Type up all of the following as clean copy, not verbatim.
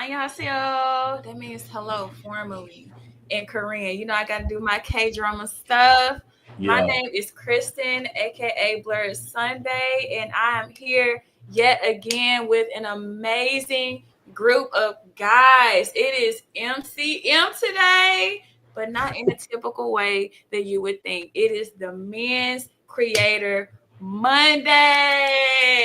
Annyeonghaseyo. That means hello formally in Korean. You know, I got to do my K-drama stuff. My Yeah. name is Kristen, aka Blerd Sunbae, and I am here yet again with an amazing group of guys. It is MCM today, but not in the typical way that you would think. It is the Men's Creator Monday.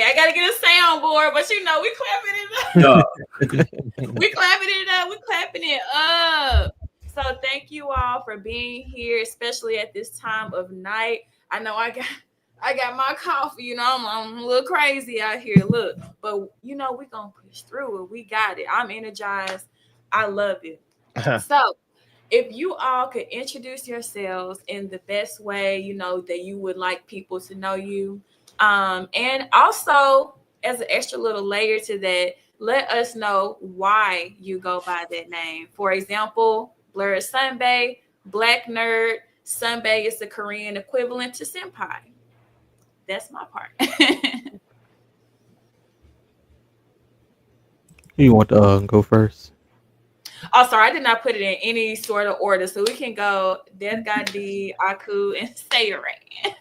I gotta get a soundboard, but you know we clapping it up. Yeah. We clapping it up. We clapping it up. So thank you all for being here, especially at this time of night. I know I got my coffee. You know, I'm a little crazy out here. Look, but you know we gonna push through it. We got it. I'm energized. I love it. So if you all could introduce yourselves in the best way, you know, that you would like people to know you. And also, as an extra little layer to that, let us know why you go by that name. For example, Blerd Sunbae, Black Nerd. Sunbae is the Korean equivalent to senpai. That's my part. You want to go first? Oh, sorry, I did not put it in any sort of order. So we can go Death God D, Aku, and Sayuran.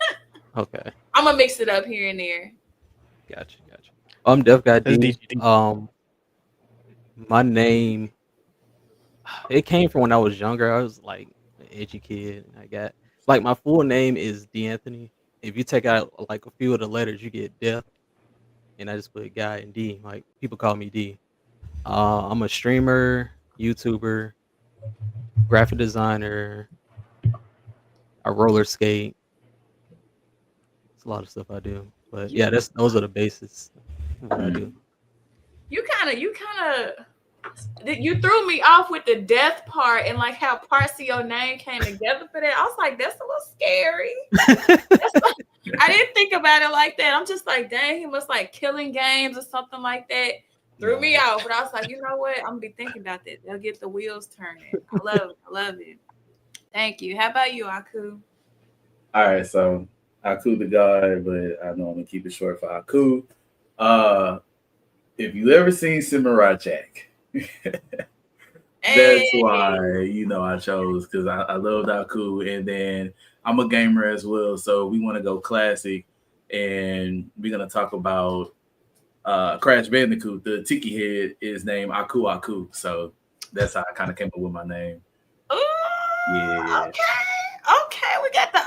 Okay, I'm gonna mix it up here and there. gotcha. Def got That's D. My name, it came from when I was younger. I was like an edgy kid. I got like my full name is D Anthony. If you take out like a few of the letters, you get Def, and I just put guy and D. Like people call me D. I'm a streamer, YouTuber, graphic designer. I roller skate. It's a lot of stuff I do. But yeah, those are the basis of what I do. You threw me off with the death part and like how parts of your name came together for that. I was like, that's a little scary. I didn't think about it like that. I'm just like, dang, he must like killing games or something like that. Threw me off, but I was like, you know what? I'm gonna be thinking about that. They'll get the wheels turning. I love it. Thank you. How about you, Aku? All right, so Aku the God, but I know I'm gonna keep it short for Aku. If you ever seen Samurai Jack, that's why I chose because I love Aku, and then I'm a gamer as well, so we want to go classic, and we're gonna talk about Crash Bandicoot. The Tiki Head is named Aku Aku, so that's how I kind of came up with my name. Ooh, Yeah. Okay, we got the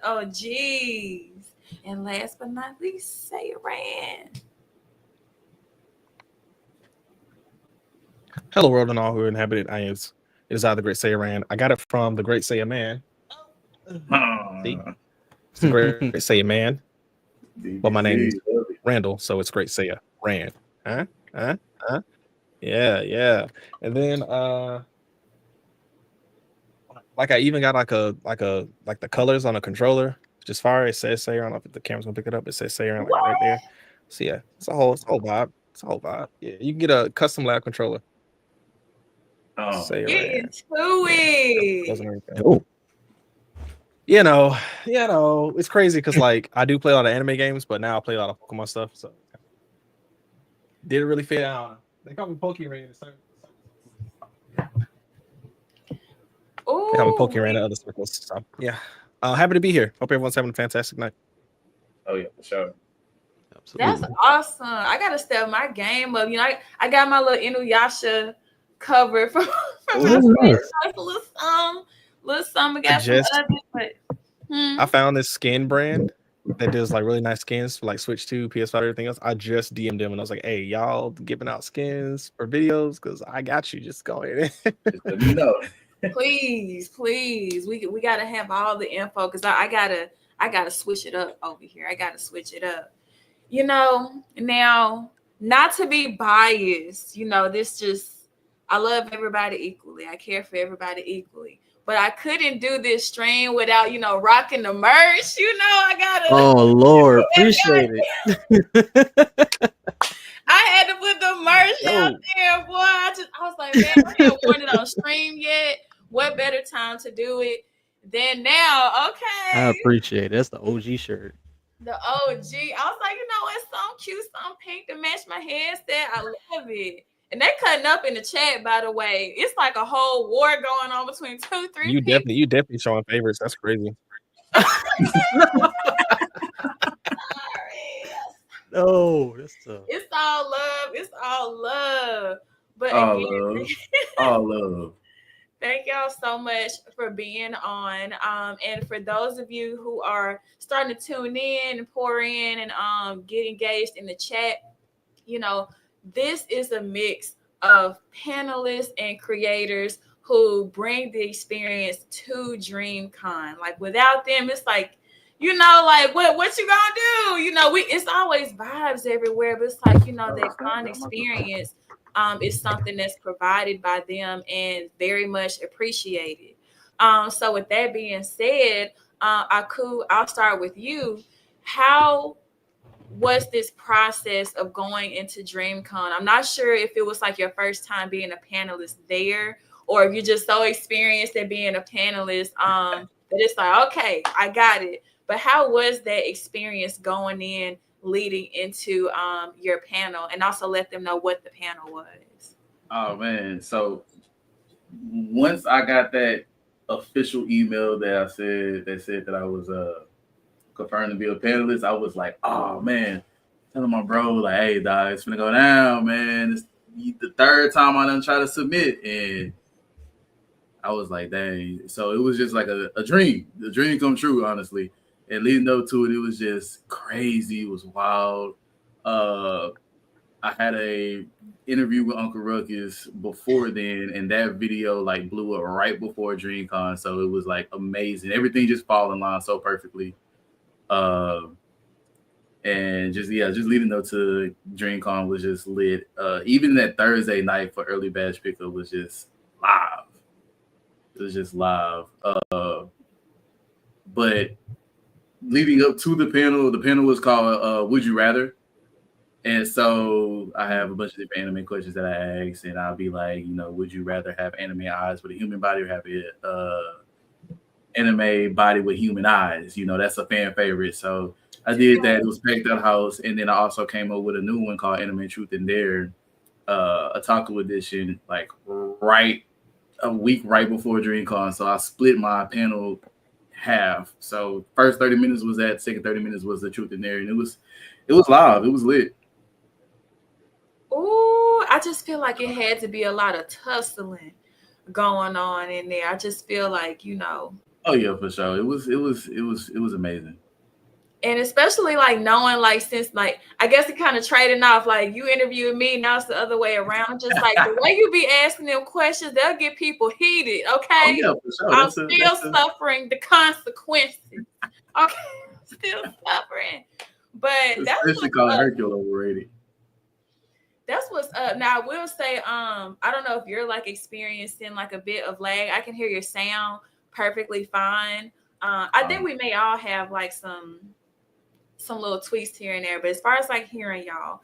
OGs. And last but not least, Sayuran. Hello, world, and all who inhabit it. It is I, the Great Saiyan. I got it from the Great Saiyan Man. See? It's the Great Saiyan Man. Well, my name is Randall, so it's Great Saiyan Rand. Huh? Yeah. And then like I even got like the colors on a controller, which is fire. It says Saiyan. I don't know if the camera's gonna pick it up. It says Saiyan like right there. So yeah, it's a whole vibe. Yeah, you can get a custom lab controller. Get into it. Oh. You know, it's crazy because like I do play a lot of anime games, but now I play a lot of Pokemon stuff. So did it really fit out? They call me Pokerain. They call me Pokerain in other circles. So yeah, happy to be here. Hope everyone's having a fantastic night. Oh yeah, for sure. Absolutely. That's awesome. I gotta step my game up. You know, I got my little Inuyasha cover from my friends. Like a little something. Got some others, but I found this skin brand that does like really nice skins for like Switch 2, PS5, everything else. I just DM'd them and I was like, hey, y'all giving out skins for videos? Because I got you. Just go ahead. Just let me know. Please. We gotta have all the info because I gotta switch it up over here. I gotta switch it up. You know, now not to be biased, you know, I love everybody equally. I care for everybody equally. But I couldn't do this stream without, you know, rocking the merch. You know, I gotta. Oh Lord, appreciate it. I had to put the merch out there, boy. I was like, man, I haven't worn it on stream yet. What better time to do it than now? Okay. I appreciate it. That's the OG shirt. The OG. I was like, you know, it's so cute, something pink to match my headset. I love it. And they're cutting up in the chat, by the way. It's like a whole war going on between 2-3 people. You definitely showing favorites. That's crazy. No, that's tough. It's all love. It's all love. But All again, love. All love. thank y'all so much for being on. And for those of you who are starting to tune in and pour in and get engaged in the chat, you know, this is a mix of panelists and creators who bring the experience to DreamCon. Like without them, it's like, you know, like what you gonna do? You know, it's always vibes everywhere, but it's like, you know, that fun experience is something that's provided by them and very much appreciated. So with that being said, Aku, I'll start with you. How was this process of going into DreamCon? I'm not sure if it was like your first time being a panelist there, or if you're just so experienced at being a panelist that it's like, okay, I got it. But how was that experience going in, leading into your panel, and also let them know what the panel was? Oh man, so once I got that official email that said that I was confirmed to be a panelist, I was like, oh man, telling my bro like, hey dog, it's gonna go down, man. It's the third time I done try to submit, and I was like, dang. So it was just like a dream. The dream come true, honestly. And leading up to it, it was just crazy. It was wild. I had a interview with Uncle Ruckus before then, and that video like blew up right before DreamCon. So it was like amazing. Everything just fall in line so perfectly. And just leading up to DreamCon was just lit. Even that Thursday night for early badge pickup was just live. It was just live. But leading up to the panel was called Would You Rather? And so I have a bunch of different anime questions that I ask, and I'll be like, you know, would you rather have anime eyes with a human body or have an anime body with human eyes? You know, that's a fan favorite. So I did that. It was packed out house, and then I also came up with a new one called Anime Truth and Dare, a taco edition, like a week right before DreamCon. So I split my panel half. So first 30 minutes was that, second 30 minutes was the Truth and Dare, and it was live. It was lit. Ooh, I just feel like it had to be a lot of tussling going on in there. I just feel like, you know. Oh yeah, for sure. It was amazing. And especially like knowing, like, since like I guess it kind of trading off, like you interviewed me, now it's the other way around. Just like the way you be asking them questions, they'll get people heated. Okay. Oh, yeah, for sure. I'm still suffering the consequences. Okay, still suffering. But that's especially calling Hercule overrated. That's what's up. Now I will say, I don't know if you're like experiencing like a bit of lag. I can hear your sound perfectly fine. I think we may all have like some little tweaks here and there, but as far as like hearing y'all,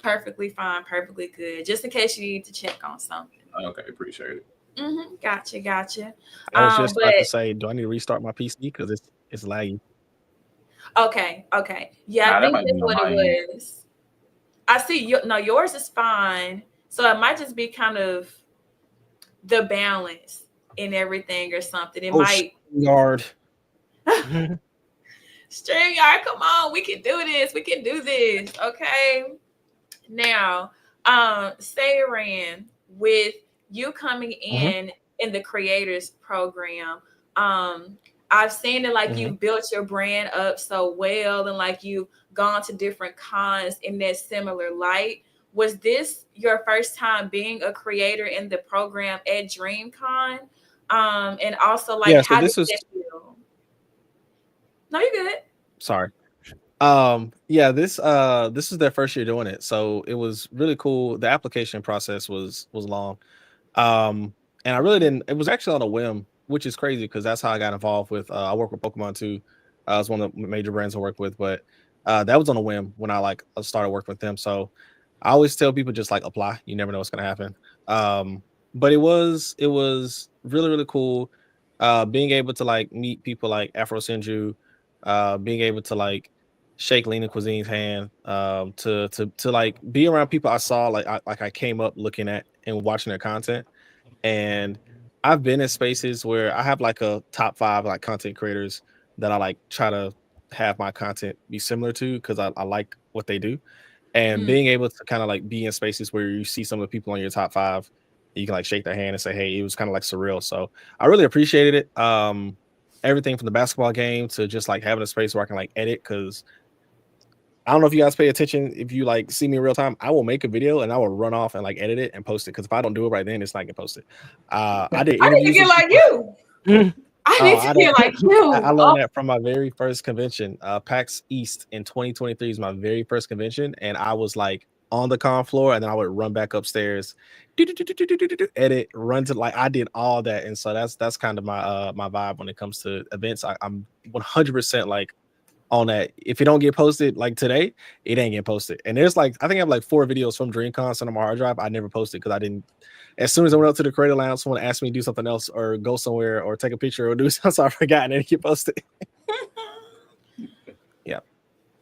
perfectly fine, perfectly good. Just in case you need to check on something. Okay, appreciate it. Gotcha. I was just about to say, do I need to restart my PC because it's laggy? Okay. Yeah, I think that's what it was. I see. Yours is fine. So it might just be kind of the balance in everything or something. It might. StreamYard, come on. We can do this. Okay. Now, Sayran, with you coming in the creators program, I've seen it like you built your brand up so well, and like you've gone to different cons in that similar light. Was this your first time being a creator in the program at DreamCon? And also like, yeah, so how this did was that feel? No, you're good. Sorry. Yeah, this is their first year doing it, so it was really cool. The application process was long. And I really didn't, it was actually on a whim, which is crazy because that's how I got involved with I work with Pokemon too. It's one of the major brands I work with, but that was on a whim when I started working with them. So I always tell people just like apply. You never know what's gonna happen. But it was really, really cool. Being able to like meet people like Afro Senju, being able to like shake Lean Cuisine's hand, to like be around people I saw, like I came up looking at and watching their content. And I've been in spaces where I have like a top 5 like content creators that I like try to have my content be similar to, because I like what they do. And being able to kind of like be in spaces where you see some of the people on your top 5, you can like shake their hand and say, hey, it was kind of like surreal. So I really appreciated it. Everything from the basketball game to just like having a space where I can like edit, because I don't know if you guys pay attention. If you like see me in real time, I will make a video and I will run off and like edit it and post it, because if I don't do it right then, it's not getting posted. I did I need to interviews get with like people. you. I need to get like you. I learned that from my very first convention. PAX East in 2023 is my very first convention, and I was like on the con floor, and then I would run back upstairs, edit, run to, like, I did all that. And so that's kind of my my vibe when it comes to events. I'm 100% like on that. If it don't get posted like today, it ain't get posted. And there's like, I think I have like 4 videos from DreamCon sent on my hard drive. I never posted because I didn't. As soon as I went up to the Creator Lounge, someone asked me to do something else or go somewhere or take a picture or do something, so I forgot and it didn't get posted. Yeah.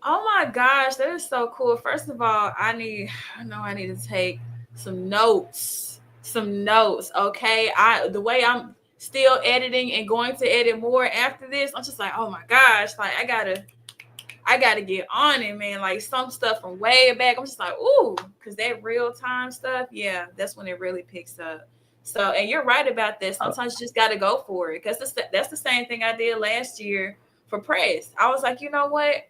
Oh my gosh, that is so cool. First of all, I need to take some notes. Okay. The way I'm still editing and going to edit more after this, I'm just like, oh my gosh, like I gotta get on it, man. Like some stuff from way back, I'm just like, ooh, because that real time stuff, yeah, that's when it really picks up. So, and you're right about this. Sometimes you just got to go for it, because that's the same thing I did last year for press. I was like, you know what?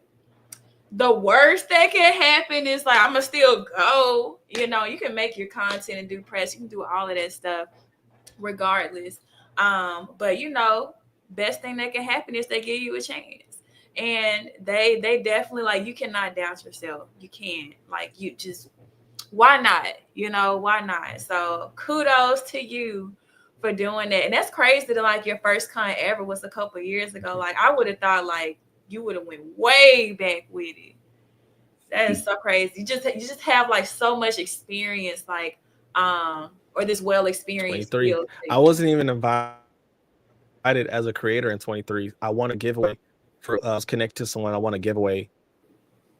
The worst that can happen is like, I'm gonna still go. You know, you can make your content and do press. You can do all of that stuff regardless. But you know, best thing that can happen is they give you a chance. And they definitely, like, you cannot doubt yourself. You can't. Like, you just, why not? You know, why not? So kudos to you for doing that. And that's crazy that like your first con ever was a couple years ago. Like I would have thought like you would have went way back with it. That is so crazy. You just have like so much experience, like or this well experienced. I wasn't even invited as a creator in 23. I won a giveaway for connect to someone. I won a giveaway,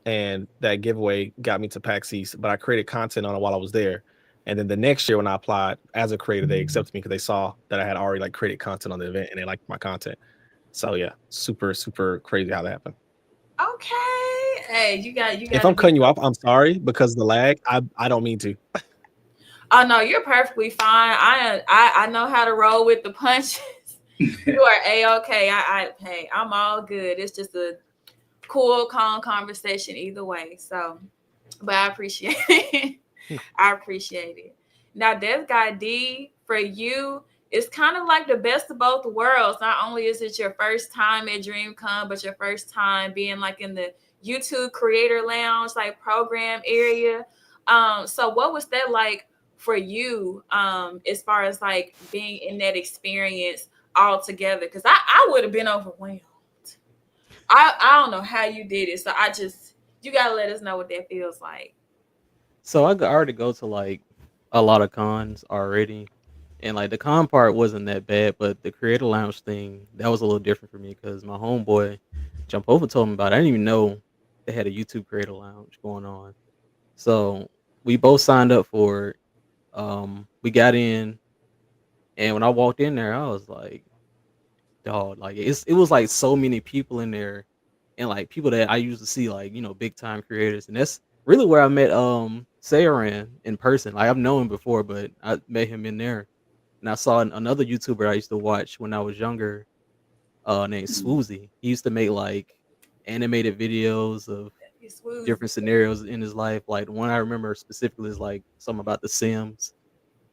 and that giveaway got me to PAX East. But I created content on it while I was there. And then the next year when I applied as a creator, they accepted me because they saw that I had already like created content on the event and they liked my content. So yeah, super, super crazy how that happened. Okay. Hey, you got. If I'm cutting you off, I'm sorry, because the lag. I don't mean to. Oh no, you're perfectly fine. I know how to roll with the punches. You are A-okay. Hey, I'm all good. It's just a cool, calm conversation either way. So, but I appreciate it. I appreciate it. Now, Death Guy D, for you, it's kind of like the best of both worlds. Not only is it your first time at DreamCon, but your first time being like in the YouTube Creator Lounge, like program area. So what was that like for you, as far as like being in that experience all together? Because I would have been overwhelmed. I don't know how you did it. So you gotta let us know what that feels like. So I already go to like a lot of cons already, and like the con part wasn't that bad, but the Creator Lounge thing, that was a little different for me because my homeboy Jump Over told me about it. I didn't even know they had a YouTube Creator Lounge going on. So we both signed up for it. We got in, and when I walked in there, I was like, dog, like it was like so many people in there, and like people that I used to see, like, you know, big time creators. And that's really where I met Saran in person. Like I've known him before, but I met him in there. And I saw another YouTuber I used to watch when I was younger, named Swoozy. He used to make like animated videos of different scenarios in his life. Like the one I remember specifically is like something about the Sims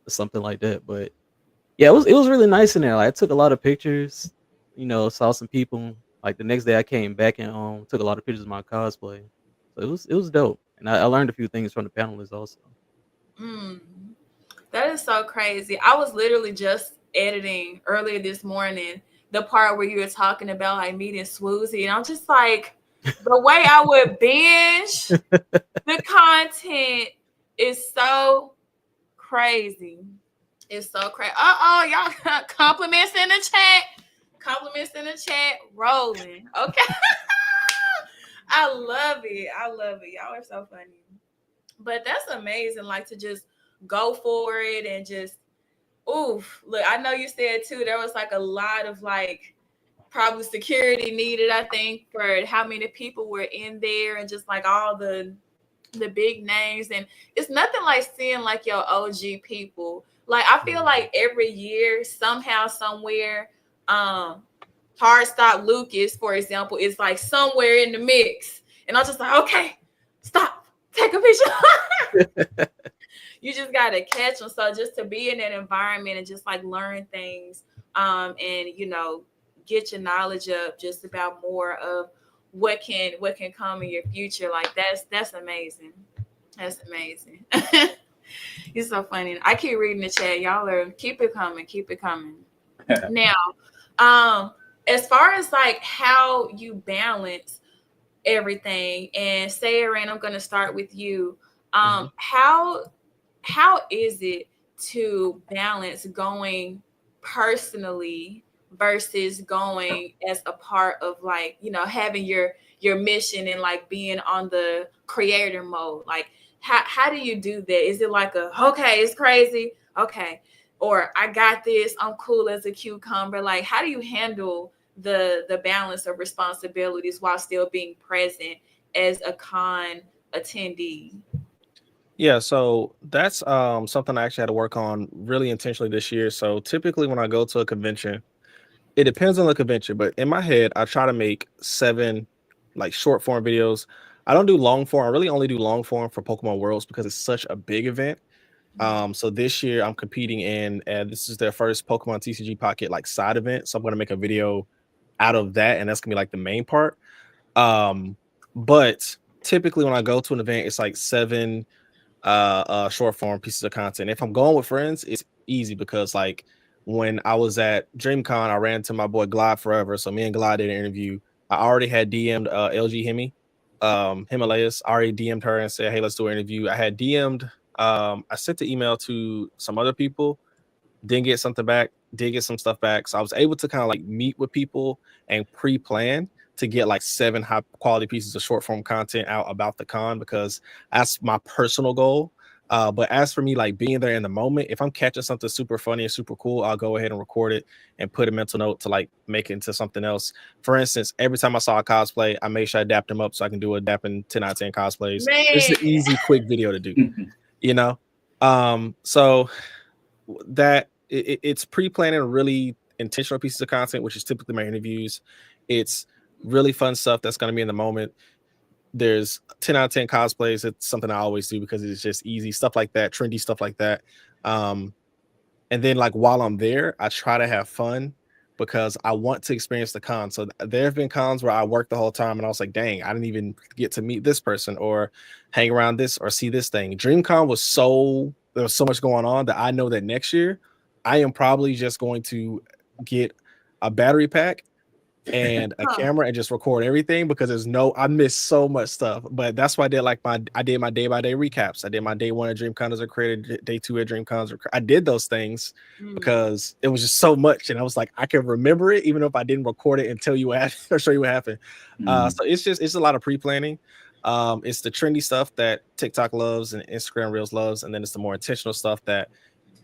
or something like that. But yeah, it was really nice in there. Like I took a lot of pictures, you know, saw some people. Like the next day I came back and took a lot of pictures of my cosplay. So it was dope. And I learned a few things from the panelists also. That is so crazy. I was literally just editing earlier this morning the part where you were talking about like meeting Swoozy, and I'm just like, the way I would binge the content is so crazy. It's so crazy. Y'all compliments in the chat. Compliments in the chat. Rolling. Okay. I love it. I love it. Y'all are so funny. But that's amazing, like to just go for it and just oof. Look, I know you said too, there was like a lot of like probably security needed, I think, for how many people were in there and just like all the big names. And it's nothing like seeing like your OG people. Like I feel like every year, somehow, somewhere, Hard Stop Lucas, for example, is like somewhere in the mix. And I'm just like, okay, stop, take a picture. You just gotta catch them. So just to be in that environment and just like learn things, and get your knowledge up just about more of what can come in your future. Like that's amazing. That's amazing. You're so funny. I keep reading the chat. Y'all are keep it coming. Now, as far as like how you balance everything, and Sarah, and I'm gonna start with you. How is it to balance going personally versus going as a part of like having your mission and like being on the creator mode? Like how do you do that? Is it like okay, it's crazy, okay, or I got this, I'm cool as a cucumber? Like how do you handle the balance of responsibilities while still being present as a con attendee? Yeah, so that's something I actually had to work on really intentionally this year. So typically when I go to a convention, it depends on the convention, but in my head, I try to make 7 like short form videos. I don't do long form. I really only do long form for Pokemon Worlds because it's such a big event. So this year I'm competing in, and this is their first Pokemon TCG Pocket like side event. So I'm gonna make a video out of that, and that's gonna be like the main part. But typically when I go to an event, it's like 7 short form pieces of content. If I'm going with friends, it's easy because like when I was at DreamCon, I ran into my boy Glide Forever. So me and Glide did an interview. I already had DM'd LG Himalayas. I already DM'd her and said, hey, let's do an interview. I had DM'd, I sent the email to some other people, didn't get something back, did get some stuff back. So I was able to kind of like meet with people and pre-plan to get like 7 high quality pieces of short form content out about the con, because that's my personal goal. But as for me, like being there in the moment, if I'm catching something super funny and super cool, I'll go ahead and record it and put a mental note to like make it into something else. For instance, every time I saw a cosplay, I made sure I adapt them up so I can do a dapping 10 out of 10 cosplays. Man. It's an easy, quick video to do, So that it's pre-planning really intentional pieces of content, which is typically my interviews. It's really fun stuff that's going to be in the moment. There's 10 out of 10 cosplays. It's something I always do because it's just easy stuff like that, trendy stuff like that. And then like while I'm there, I try to have fun because I want to experience the con. So there have been cons where I worked the whole time and I was like, dang, I didn't even get to meet this person or hang around this or see this thing. DreamCon there was so much going on that I know that next year I am probably just going to get a battery pack and a camera and just record everything, because I missed so much stuff. But that's why I did my day-by-day recaps. I did my day 1 at DreamCon as a creator, day 2 at DreamCon. I did those things because it was just so much, and I was like, I can remember it even if I didn't record it and tell you what or show you what happened. So it's a lot of pre-planning. It's the trendy stuff that TikTok loves and Instagram Reels loves, and then it's the more intentional stuff that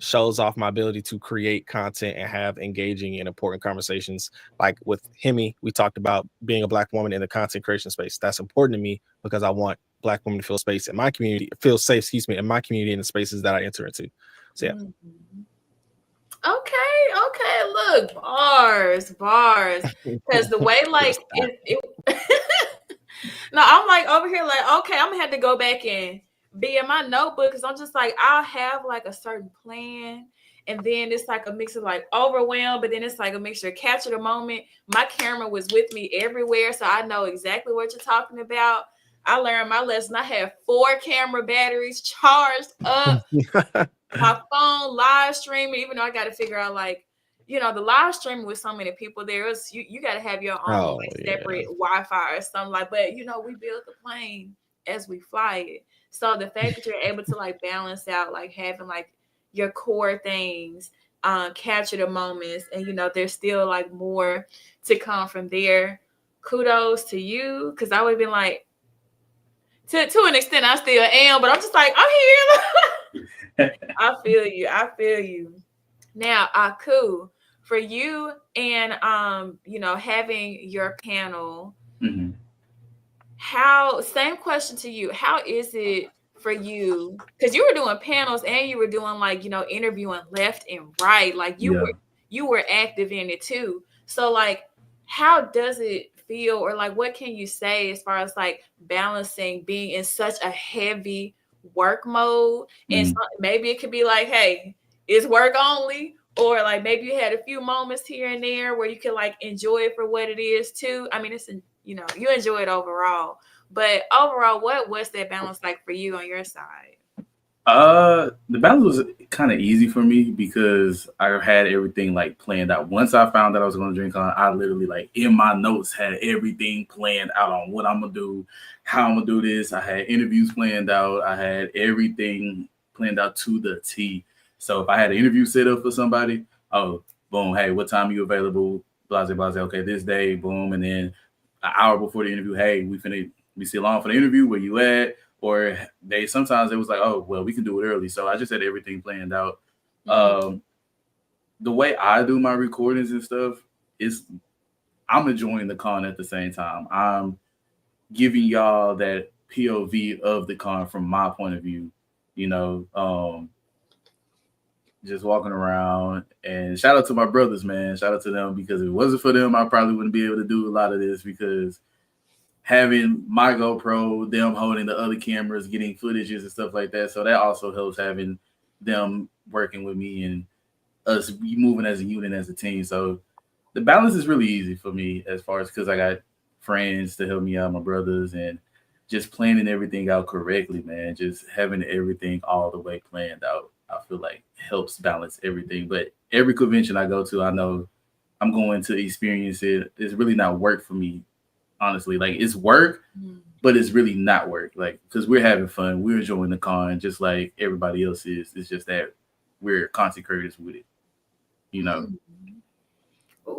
shows off my ability to create content and have engaging and important conversations. Like with Hemi, we talked about being a Black woman in the content creation space. That's important to me because I want Black women to feel safe in my community, in my community, in the spaces that I enter into. So yeah. Okay. Look, bars. Because the way like no, I'm like over here like, okay, I'm gonna have to go back and be in my notebook, because I'm just like, I'll have like a certain plan, and then it's like a mix of like overwhelm, but then it's like a mixture of capture the moment. My camera was with me everywhere, so I know exactly what you're talking about. I learned my lesson. I have 4 camera batteries charged up, my phone live streaming, even though I got to figure out like, the live streaming with so many people there is you got to have your own separate Wi-Fi or something like. But we build the plane as we fly it. So the fact that you're able to like balance out like having like your core things, capture the moments, and there's still like more to come from there. kudos to you, because I would have been like, to an extent, I still am, but I'm just like, I'm here. I feel you. Now, Aku, for you and having your panel, Mhm. same question to you. How is it for you? Because you were doing panels and you were doing like, interviewing left and right. Like you were active in it too. So like, how does it feel, or like what can you say as far as like balancing being in such a heavy work mode? And so maybe it could be like, hey, it's work only, or like maybe you had a few moments here and there where you can like enjoy it for what it is too. I mean, you enjoy it overall, but overall, what's that balance like for you on your side? The balance was kind of easy for me because I had everything like planned out. Once I found that I was going to drink on, I literally like in my notes had everything planned out on what I'm gonna do, how I'm gonna do this. I had interviews planned out. I had everything planned out to the T. So if I had an interview set up for somebody, oh, boom, hey, what time are you available? Blase, blase. Okay, this day, boom, and then an hour before the interview, hey, we still on for the interview. Where you at? Or sometimes it was like, oh, well, we can do it early. So I just had everything planned out. The way I do my recordings and stuff is I'm enjoying the con at the same time. I'm giving y'all that POV of the con from my point of view, just walking around. And shout out to my brothers, man. Shout out to them, because if it wasn't for them, I probably wouldn't be able to do a lot of this, because having my GoPro, them holding the other cameras, getting footages and stuff like that. So that also helps, having them working with me and us moving as a unit, as a team. So the balance is really easy for me, as far as because I got friends to help me out, my brothers, and just planning everything out correctly, man. Just having everything all the way planned out, I feel like helps balance everything. But every convention I go to, I know I'm going to experience it. It's really not work for me. Honestly, like it's work, but it's really not work. Like, because we're having fun, we're enjoying the con just like everybody else is. It's just that we're content creators with it, Ooh,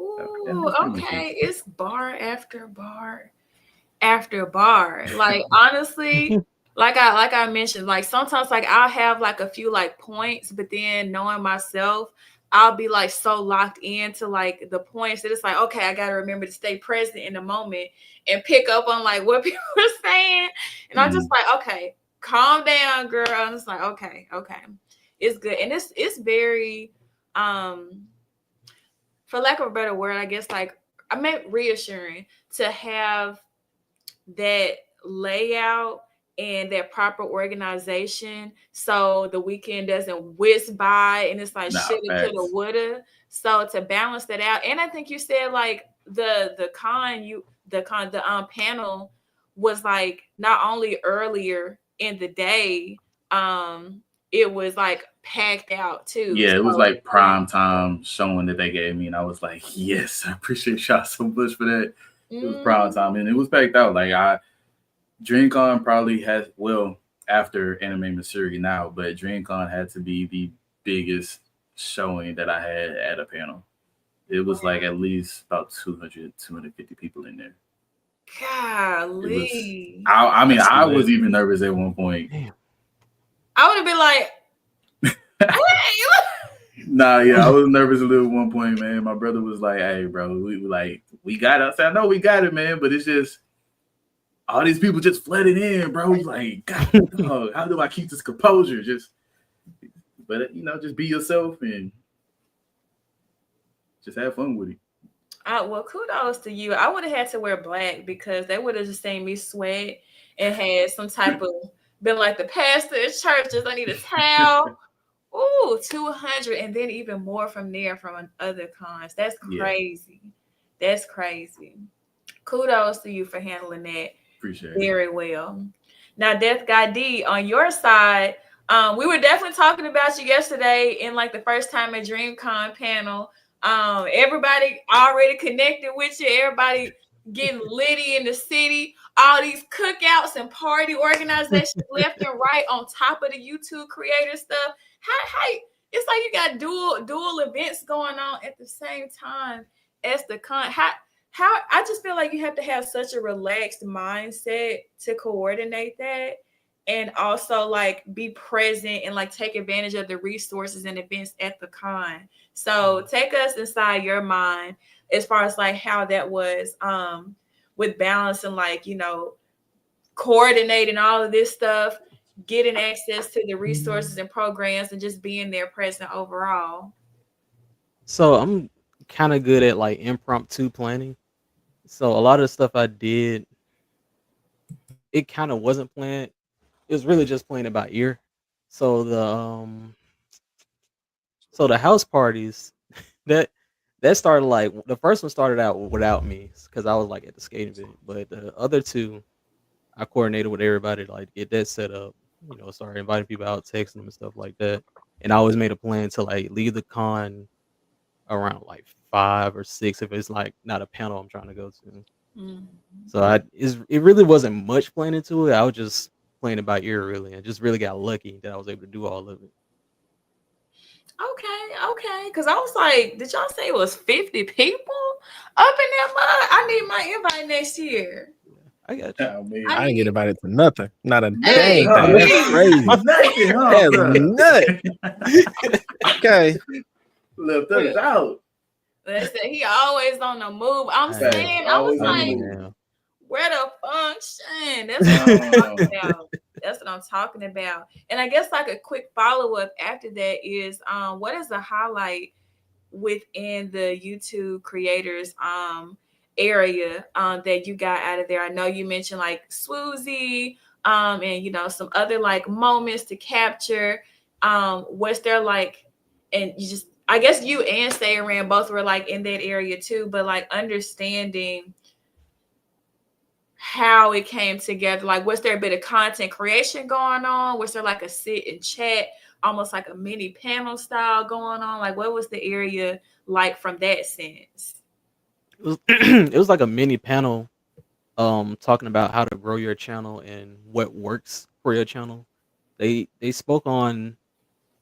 okay. It's bar after bar after bar. Like honestly, like I mentioned, like sometimes like I'll have like a few like points, but then knowing myself, I'll be like so locked into like the points that it's like, okay, I gotta remember to stay present in the moment and pick up on like what people are saying. And I'm just like, okay, calm down, girl. I'm just like, okay, it's good. And it's very for lack of a better word, I guess like I meant reassuring to have that layout and that proper organization, so the weekend doesn't whisk by and it's like shoulda, coulda, woulda. So to balance that out, and I think you said like the panel was like not only earlier in the day, it was like packed out too. Yeah, it was like prime time showing that they gave me, and I was like, yes, I appreciate y'all so much for that. It was prime time, and it was packed out. Like DreamCon probably has, well, after Anime Matsuri now, but DreamCon had to be the biggest showing that I had at a panel. It was like at least about 200, 250 people in there. Golly. I mean, I was even nervous at one point. Damn. I would have been like, hey. Nah, yeah, I was nervous a little at one point, man. My brother was like, hey, bro, we got it. I said, I know we got it, man, but it's just all these people just flooding in, bro. Like, God, how do I keep this composure? But just be yourself and just have fun with it. Well, kudos to you. I would have had to wear black because they would have just seen me sweat and had some type of been like the pastor at churches. I need a towel. Ooh, 200, and then even more from there from other cons. That's crazy. Yeah. That's crazy. Kudos to you for handling that. Appreciate very well. Now, Death Guy D, on your side, we were definitely talking about you yesterday in like the first time at DreamCon panel. Everybody already connected with you. Everybody getting litty in the city. All these cookouts and party organizations left and right on top of the YouTube creator stuff. How it's like you got dual events going on at the same time as the con. I just feel like you have to have such a relaxed mindset to coordinate that, and also like be present and like take advantage of the resources and events at the con. So take us inside your mind as far as like how that was with balance and like, you know, coordinating all of this stuff, getting access to the resources and programs, and just being there present overall. So I'm kind of good at like impromptu planning. So a lot of the stuff I did, it kind of wasn't planned. It was really just playing it by ear. So the house parties that that started like the first one started out without me because I was like at the skating event, but the other two I coordinated with everybody to like get that set up. You know, started inviting people out, texting them and stuff like that. And I always made a plan to like leave the con around like 5 or 6 if it's like not a panel I'm trying to go to. Mm. So it really wasn't much planning to it. I was just playing it by ear really, and just really got lucky that I was able to do all of it. Okay. Because I was like, did y'all say it was 50 people up in that mud? I need my invite next year. I got you. Oh, man. I didn't get invited to nothing. Not a Hey, dang thing. That's crazy. Nothing, huh, That's nut. Okay. Left us out. Listen, he always on the move. I'm Hey, saying, I was always on the like, move. where the function? That's what I'm talking about. That's what I'm talking about. And I guess like a quick follow-up after that is what is the highlight within the YouTube creators area that you got out of there? I know you mentioned like Swoozy and you know some other like moments to capture. Was there like, and you just, I guess you and Sayran both were like in that area too, but like understanding how it came together. Like, was there a bit of content creation going on? Was there like a sit and chat, almost like a mini panel style going on? Like, what was the area like from that sense? It was like a mini panel talking about how to grow your channel and what works for your channel. They spoke on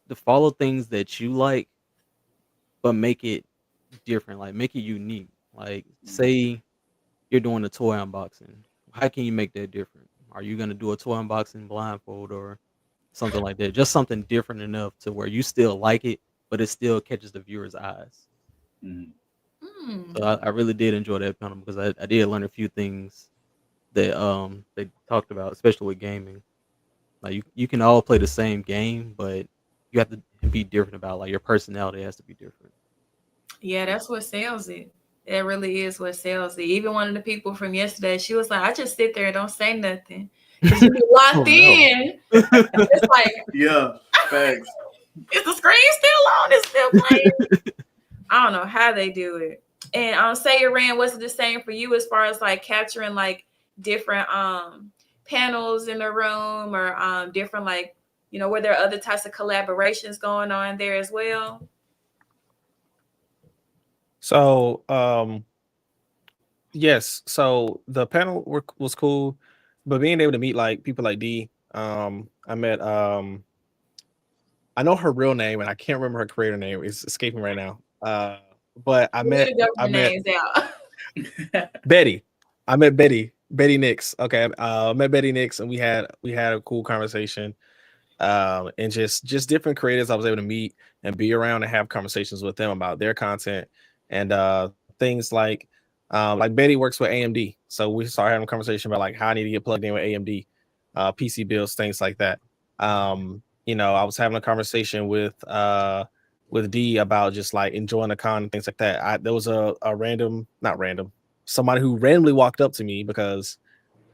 to follow things that you like but make it different, like make it unique. Like say you're doing a toy unboxing. How can you make that different? Are you gonna do a toy unboxing blindfold or something like that? Just something different enough to where you still like it, but it still catches the viewer's eyes. Mm. So I really did enjoy that panel because I did learn a few things that they talked about, especially with gaming. Like you can all play the same game, but you have to be different about like your personality has to be different. Yeah, that's what sells it. That really is what sells it. Even one of the people from yesterday, she was like, I just sit there and don't say nothing. Because you be locked Oh, no. in. It's like, Yeah, facts. is the screen still on? It's still playing. I don't know how they do it. And Sayran, was it the same for you as far as like capturing like different panels in the room or different like, you know, were there other types of collaborations going on there as well? So, yes. So the panel work was cool, but being able to meet like people like D, I met I know her real name and I can't remember her creator name. It's escaping right now. But I met names out. Betty. I met Betty Nix. Okay. I met Betty Nix and we had a cool conversation. And just different creators I was able to meet and be around and have conversations with them about their content and things like Betty works with AMD, so we started having a conversation about like how I need to get plugged in with AMD, PC builds, things like that. You know, I was having a conversation with D about just like enjoying the con and things like that. There was a somebody who randomly walked up to me because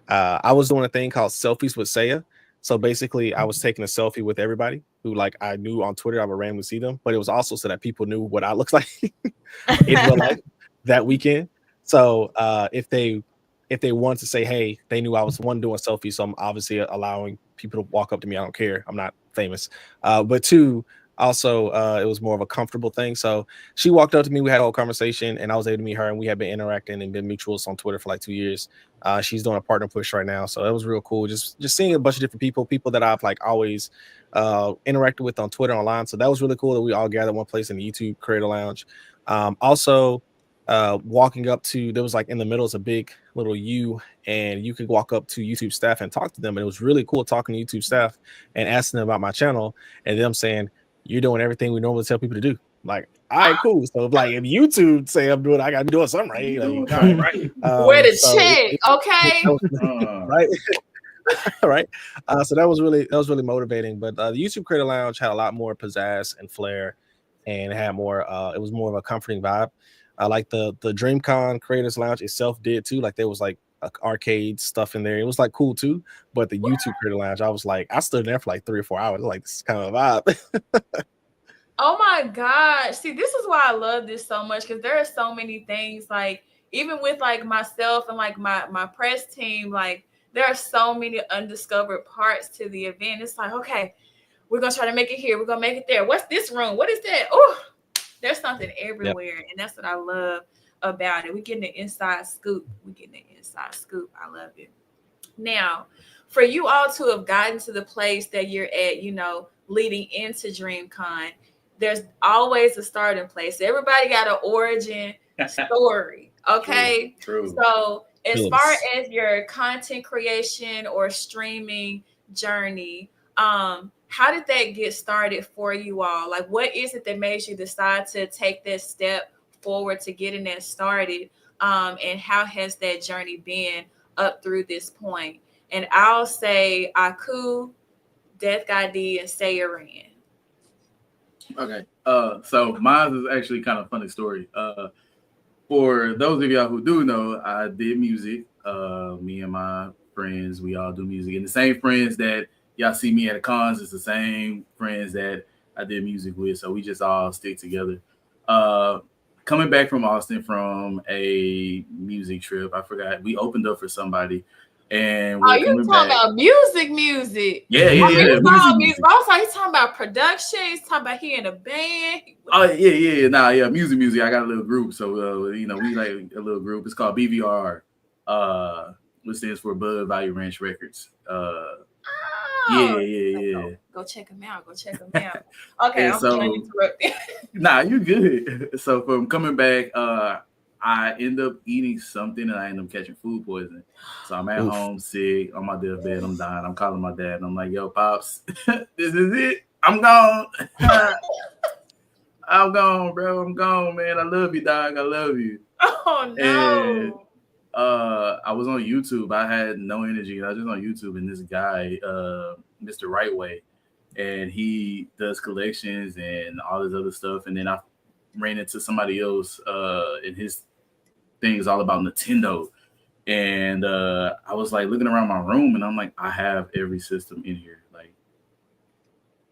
I was doing a thing called selfies with Saya. So basically, I was taking a selfie with everybody who like I knew on Twitter. I would randomly see them, but it was also so that people knew what I looked like in real life that weekend. So if they wanted to say, hey, they knew I was one doing selfies, so I'm obviously allowing people to walk up to me. I don't care. I'm not famous. But two, also it was more of a comfortable thing. So she walked up to me, we had a whole conversation, and I was able to meet her, and we had been interacting and been mutuals on Twitter for like 2 years. She's doing a partner push right now, so that was real cool. Just seeing a bunch of different people that I've like always interacted with on Twitter online. So that was really cool that we all gathered one place in the YouTube Creator Lounge. Also walking up to, there was like in the middle is a big little U, and you could walk up to YouTube staff and talk to them. And it was really cool talking to YouTube staff and asking them about my channel, and them saying, you're doing everything we normally tell people to do. Like, all right, cool. So like if YouTube say I'm doing, I gotta be doing something right. Like, right. Where to so check, okay? Right. Right. So that was really motivating. But the YouTube Creator Lounge had a lot more pizzazz and flair, and it had more. It was more of a comforting vibe. Like the DreamCon Creators Lounge itself did too. Like there was like arcade stuff in there. It was like cool too. But the YouTube Creator Lounge, I was like, I stood there for like 3 or 4 hours. Like, this is kind of a vibe. Oh my gosh. See, this is why I love this so much, because there are so many things, like even with like myself and like my press team, like there are so many undiscovered parts to the event. It's like, okay, we're gonna try to make it here, we're gonna make it there. What's this room? What is that? Oh, there's something everywhere. Yep. And that's what I love about it. We're getting the inside scoop. I love it. Now, for you all to have gotten to the place that you're at, you know, leading into DreamCon, there's always a starting place. Everybody got an origin story. Okay. True. So as far as your content creation or streaming journey, how did that get started for you all? Like, what is it that made you decide to take this step forward to getting that started? And how has that journey been up through this point? And I'll say Aku, Death Guy D, and Saya Ran. Okay. So mine is actually kind of a funny story. For those of y'all who do know, I did music. Me and my friends, we all do music. And the same friends that y'all see me at the cons is the same friends that I did music with. So we just all stick together. Coming back from Austin from a music trip, I forgot, we opened up for somebody. And we're you talking back. About music? Yeah. Music. I was like, he's talking about production. He's talking about he in a band. Oh yeah. Music. I got a little group, so we like a little group. It's called BVR, which stands for Bud Value Ranch Records. Yeah. Go check them out. Okay, I'm going to interrupt you. Nah, you're good. So from coming back, I end up eating something and I end up catching food poisoning. So I'm at home sick on my deathbed. I'm dying. I'm calling my dad and I'm like, yo, Pops, this is it. I'm gone. I'm gone, bro. I'm gone, man. I love you, dog. I love you. Oh, no. And I was on YouTube. I had no energy. I was just on YouTube, and this guy, Mr. Right Way, and he does collections and all this other stuff. And then I ran into somebody else, and his thing is all about Nintendo. And I was like looking around my room, and I'm like, I have every system in here. Like,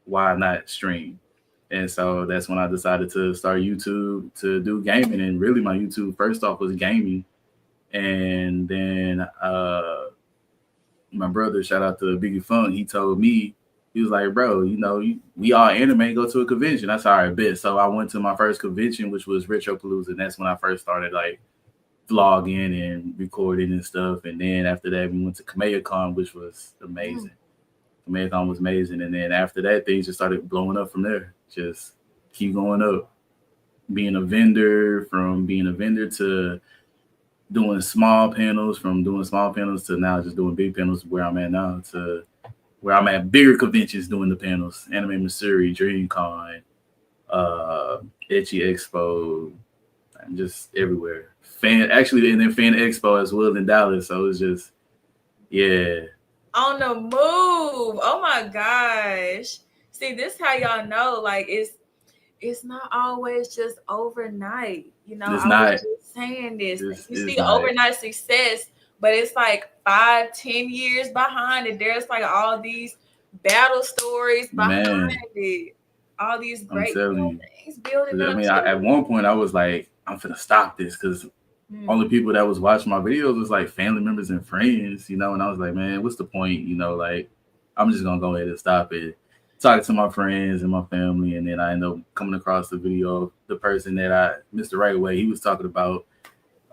why not stream? And so that's when I decided to start YouTube to do gaming. And really, my YouTube first off was gaming. And then my brother, shout out to Biggie Funk, he told me, he was like, bro, we all anime, go to a convention. That's all right, bet. So I went to my first convention, which was Retropalooza. And that's when I first started like vlogging and recording and stuff. And then after that, we went to KameyaCon, which was amazing. KameyaCon was amazing. And then after that, things just started blowing up from there. Just keep going up. From being a vendor to doing small panels, to now just doing big panels, where I'm at now, to where I'm at bigger conventions doing the panels. Anime Missouri, DreamCon, Etchy Expo, and just everywhere. And then Fan Expo as well in Dallas. So it's just, yeah. On the move. Oh my gosh. See, this how y'all know, like, it's not always just overnight. I was just saying this. You see overnight success, but it's like 5-10 years behind it. There's like all these battle stories behind it. All these great things building up. At one point I was like, I'm finna stop this, because only people that was watching my videos was like family members and friends, and I was like, man, what's the point? Like, I'm just gonna go ahead and stop it. Talking to my friends and my family, and then I ended up coming across the video of the person that Mr. Right Way, he was talking about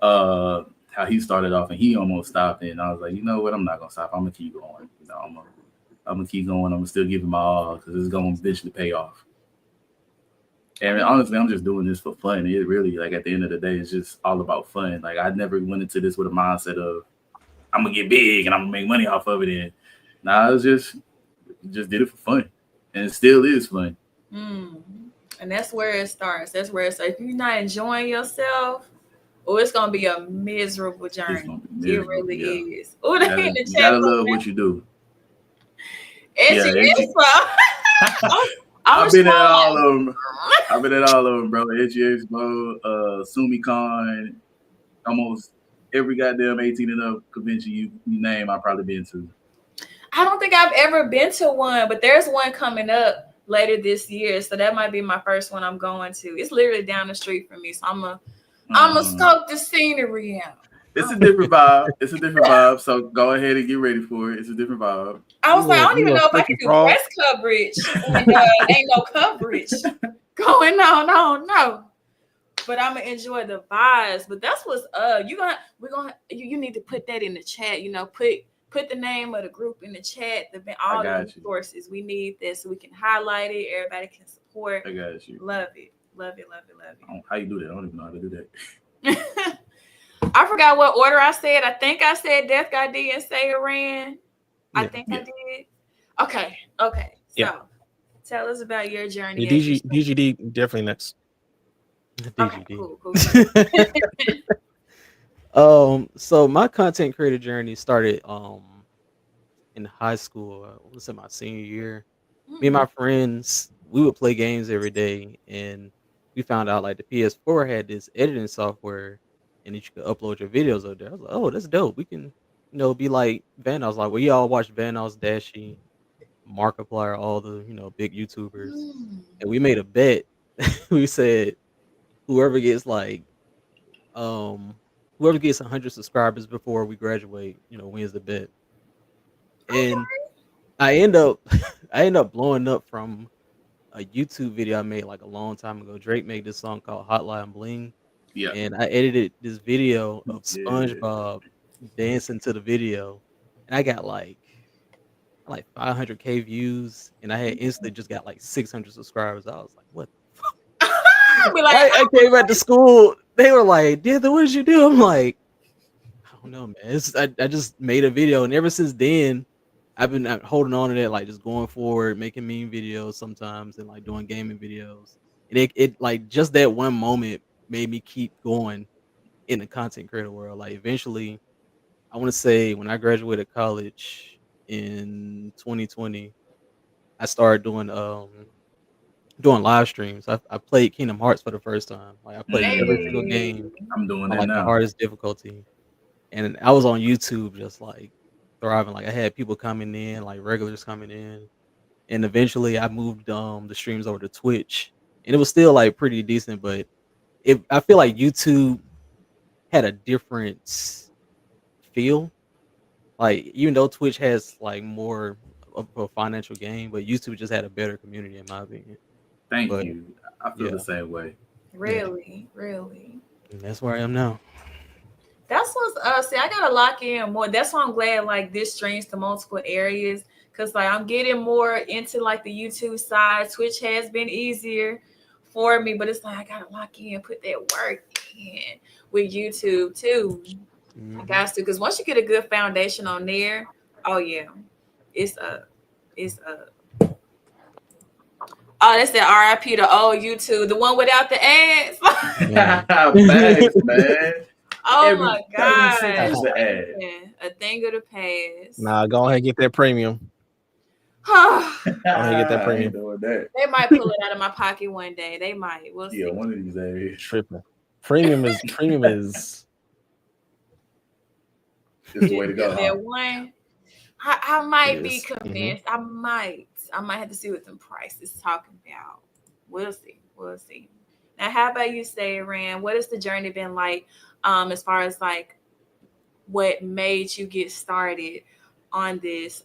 how he started off and he almost stopped it. And I was like, you know what, I'm not gonna stop. I'm gonna keep going. I'm gonna keep going. I'm gonna still give it my all, because it's gonna eventually pay off. And honestly, I'm just doing this for fun. It really, like, at the end of the day, it's just all about fun. Like, I never went into this with a mindset of I'm gonna get big and I'm gonna make money off of it. And nah, it's just did it for fun, and it still is fun. And that's where it starts. That's where it's like, if you're not enjoying yourself, it's gonna be a miserable journey. It really is. Oh, they in the chat. You gotta love what you do. I've been at all of them. I've been at all of them, bro. Edgy Expo, SumiCon, almost every goddamn 18 and up convention you name, I've probably been to. I don't think I've ever been to one, but there's one coming up later this year, so that might be my first one I'm going to. It's literally down the street from me, so I'm gonna scope the scenery out. It's a different vibe. It's a different vibe. So go ahead and get ready for it. It's a different vibe. I was like, I don't even know if I can do press coverage when ain't no coverage going on. No. But I'm gonna enjoy the vibes. But that's what's you need to put that in the chat. You know, put the name of the group in the chat. All the resources we need this so we can highlight it. Everybody can support. I got you. Love it. How you do that? I don't even know how to do that. I forgot what order I said. I think I said Death God D and Say Iran. I think I did. Okay. So tell us about your journey. DGD definitely next. Okay, cool. So my content creator journey started in high school. I was in my senior year. Me and my friends, we would play games every day, and we found out like the PS4 had this editing software, and you could upload your videos up there. I was like, oh, that's dope. We can, be like Vanoss. Like, we all watch Vanoss, Dashie, Markiplier, all the, big YouTubers. And we made a bet. We said, whoever gets 100 subscribers before we graduate, wins the bet. And I end up blowing up from a YouTube video I made like a long time ago. Drake made this song called Hotline Bling. Yeah. And I edited this video of SpongeBob dancing to the video. And I got like 500K views, and I had instantly just got like 600 subscribers. I was like, what the fuck? I came back to school. They were like, "Yeah, what did you do?" I'm like, I don't know, man. I just made a video, and ever since then, I've been holding on to that, like just going forward, making meme videos sometimes, and like doing gaming videos. And it like just that one moment made me keep going in the content creator world. Like eventually, I want to say when I graduated college in 2020, I started doing live streams. I played Kingdom Hearts for the first time. Like I played every single game. I'm doing on, that now. The hardest difficulty, and I was on YouTube just like thriving. Like I had people coming in, like regulars coming in, and eventually I moved the streams over to Twitch, and it was still like pretty decent. But I feel like YouTube had a different feel. Like even though Twitch has like more of a financial gain, but YouTube just had a better community in my opinion. Thank you. I feel the same way. Really. And that's where I am now. That's what's see, I gotta lock in more. That's why I'm glad like this streams to multiple areas, because like I'm getting more into like the YouTube side. Twitch has been easier for me, but it's like I gotta lock in, put that work in with YouTube too. I got to, because once you get a good foundation on there, oh yeah, it's up. Oh, that's that RIP to old YouTube, the one without the ads. Thanks, man. Oh my God. A thing of the past. Nah, go ahead and get that premium. Go ahead and get that premium. They might pull it out of my pocket one day. They might. We'll see. One of these days. Tripping. Premium is it's the way to go. That one, I might be convinced. I might have to see what the price is talking about. We'll see. Now, how about you, Say Iran? What has the journey been like, as far as like what made you get started on this,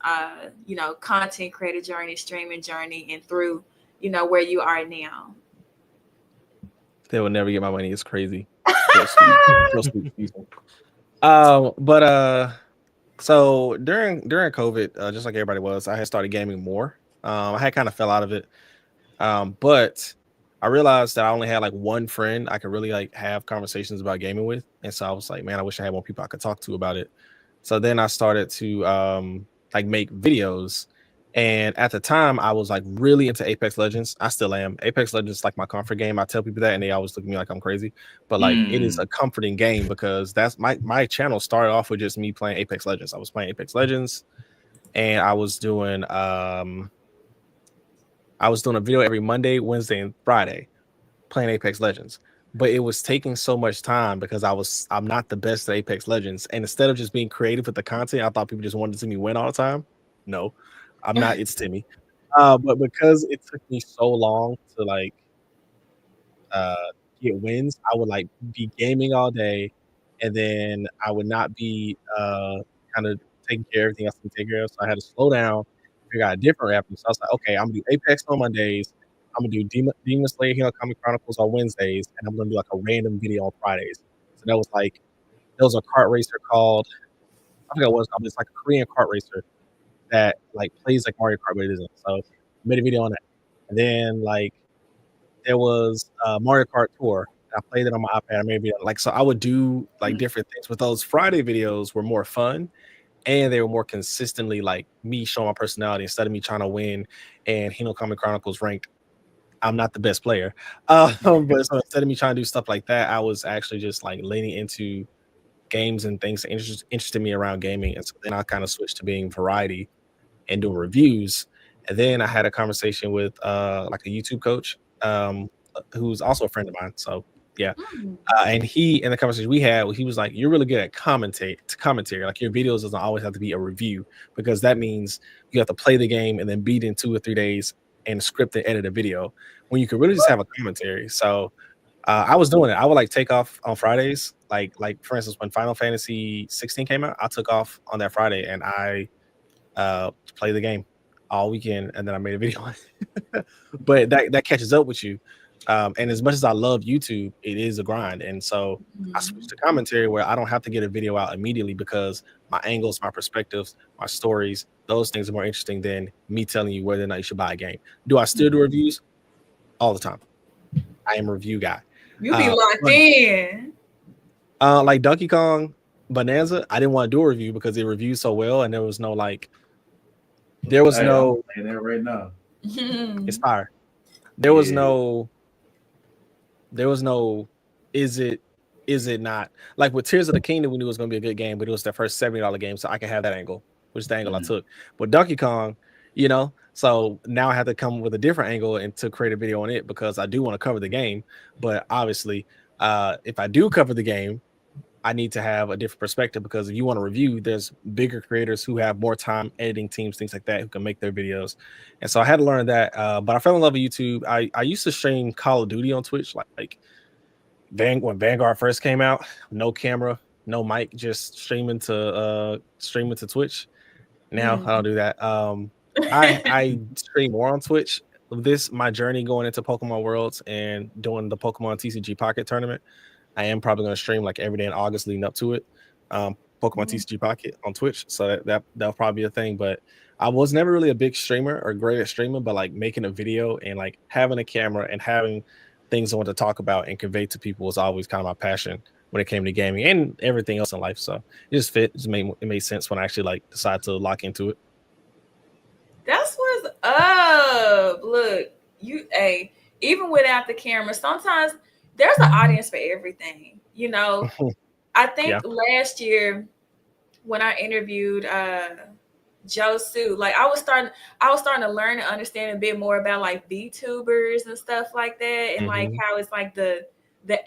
content creator journey, streaming journey, and through, where you are now? They will never get my money. It's crazy. So during COVID, just like everybody was, I had started gaming more. I had kind of fell out of it. But I realized that I only had like one friend I could really like have conversations about gaming with. And so I was like, man, I wish I had more people I could talk to about it. So then I started to like make videos. And at the time I was like really into Apex Legends. I still am. Apex Legends is like my comfort game. I tell people that and they always look at me like I'm crazy. But like it is a comforting game because that's my channel started off with just me playing Apex Legends. I was playing Apex Legends and I was doing a video every Monday, Wednesday, and Friday playing Apex Legends. But it was taking so much time because I'm not the best at Apex Legends. And instead of just being creative with the content, I thought people just wanted to see me win all the time. No, I'm not. It's Timmy. But because it took me so long to like uh, get wins, I would like be gaming all day, and then I would not be kind of taking care of everything else to take care of. So I had to slow down, figure out a different avenue. So I was like, okay, I'm gonna do Apex on Mondays. I'm gonna do Demon Slayer Hero Comic Chronicles on Wednesdays, and I'm gonna do like a random video on Fridays. So that was like there was a kart racer called I forgot what it's called, but it's like a Korean kart racer that like plays like Mario Kart, but it isn't. So I made a video on that. And then like there was Mario Kart Tour. I played it on my iPad. I made a video. Like so I would do like different things. But those Friday videos were more fun and they were more consistently like me showing my personality instead of me trying to win and Hino Comic Chronicles ranked. I'm not the best player. But so instead of me trying to do stuff like that, I was actually just like leaning into games and things that interested me around gaming. And so then I kind of switched to being variety and doing reviews. And then I had a conversation with like a YouTube coach who's also a friend of mine. So yeah. And he in the conversation we had, he was like, you're really good at commentary. Like your videos doesn't always have to be a review because that means you have to play the game and then beat in 2 or 3 days and script and edit a video when you could really just have a commentary. So I was doing it. I would like take off on Fridays. Like for instance, when Final Fantasy 16 came out, I took off on that Friday and I played the game all weekend and then I made a video on it. But that catches up with you. And as much as I love YouTube, it is a grind. And so I switched to commentary where I don't have to get a video out immediately because my angles, my perspectives, my stories, those things are more interesting than me telling you whether or not you should buy a game. Do I still do reviews? All the time. I am a review guy. You be locked in. Like Donkey Kong Bonanza, I didn't want to do a review because it reviewed so well and there was no I'm playing that right now. It's fire. There was no is it not like with Tears of the Kingdom we knew it was gonna be a good game, but it was their first $70 game, so I can have that angle, which is the angle I took. But Donkey Kong, so now I have to come with a different angle and to create a video on it because I do want to cover the game. But obviously, if I do cover the game, I need to have a different perspective because if you want to review, there's bigger creators who have more time, editing teams, things like that, who can make their videos. And so I had to learn that. But I fell in love with YouTube. I used to stream Call of Duty on Twitch, like when Vanguard first came out, no camera, no mic, just streaming to Twitch. Now I don't do that. I stream more on Twitch. My journey going into Pokemon Worlds and doing the Pokemon TCG Pocket tournament. I am probably going to stream like every day in August leading up to it. Pokemon TCG Pocket on Twitch. So that'll probably be a thing. But I was never really a big streamer or great at streaming, but like making a video and like having a camera and having things I want to talk about and convey to people was always kind of my passion when it came to gaming and everything else in life. So it just fit. It made sense when I actually like decided to lock into it. That's what's up. Look, even without the camera, sometimes there's an audience for everything, I think last year when I interviewed Joe Sue, like I was starting to learn and understand a bit more about like VTubers and stuff like that, and like how it's like the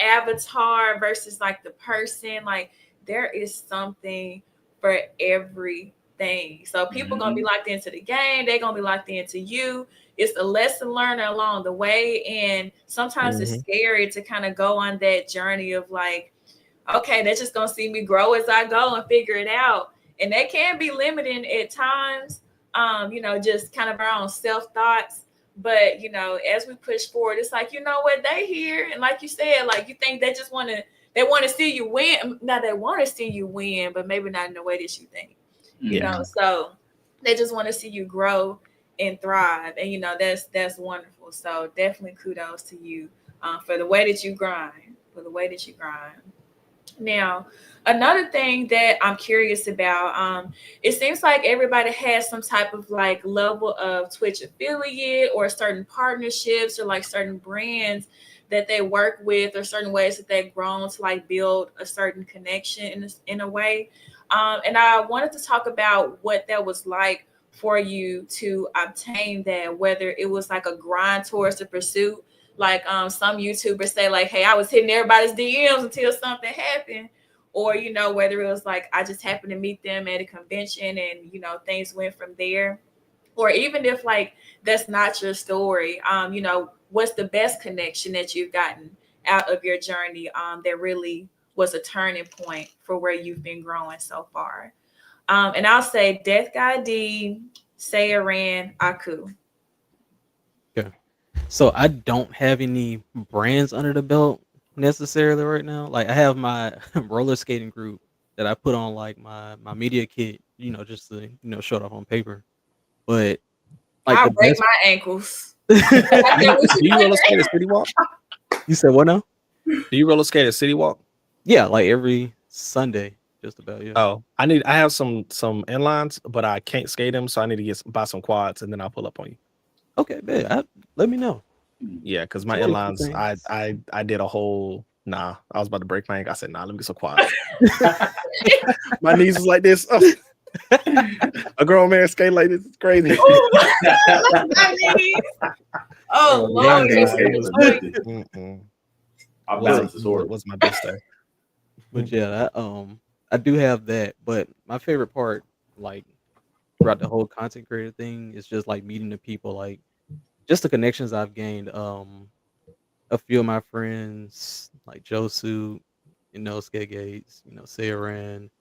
avatar versus like the person. Like there is something for everything. So people gonna be locked into the game, they're gonna be locked into you. It's a lesson learner along the way. And sometimes it's scary to kind of go on that journey of like, okay, they're just going to see me grow as I go and figure it out. And that can be limiting at times, just kind of our own self-thoughts. But, as we push forward, it's like, you know what, they here. And like you said, like you think they just want to see you win. Now they want to see you win, but maybe not in the way that you think, you know. So they just want to see you grow and thrive, and that's wonderful. level. So definitely kudos to you for the way that you grind. Now, another thing that I'm curious about, it seems like everybody has some type of like level of Twitch affiliate or certain partnerships or like certain brands that they work with or certain ways that they've grown to like build a certain connection in a way. And I wanted to talk about what that was like for you to obtain that, whether it was like a grind towards the pursuit. Like some YouTubers say, like, hey, I was hitting everybody's DMs until something happened. Or, you know, whether it was like I just happened to meet them at a convention and, you know, things went from there. Or even if like that's not your story, you know, what's the best connection that you've gotten out of your journey that really was a turning point for where you've been growing so far? And I'll say Death Guy D, Sayaran, Aku. Okay. So I don't have any brands under the belt necessarily right now. Like I have my roller skating group that I put on like my media kit, you know, just to, you know, show it off on paper. But like I'll break my ankles. Do you roller skate at City Walk? You said what now? Do you roller skate at City Walk? Yeah, like every Sunday, just about. Yeah. Oh, I have some inlines, but I can't skate them, so I need to buy some quads, and then I'll pull up on you. Okay, man. Let me know. Yeah, because my inlines, I did a whole I was about to break my ankle. I said, let me get some quads. My knees was like this. Oh. A grown man skate like this is crazy. Oh Lord. Our balance is horrible. What's my best day? But yeah, I do have that. But my favorite part, like throughout the whole content creator thing, is just like meeting the people, like just the connections I've gained. A few of my friends, like Josu, you know, Skate Gates, you know, Sayaran,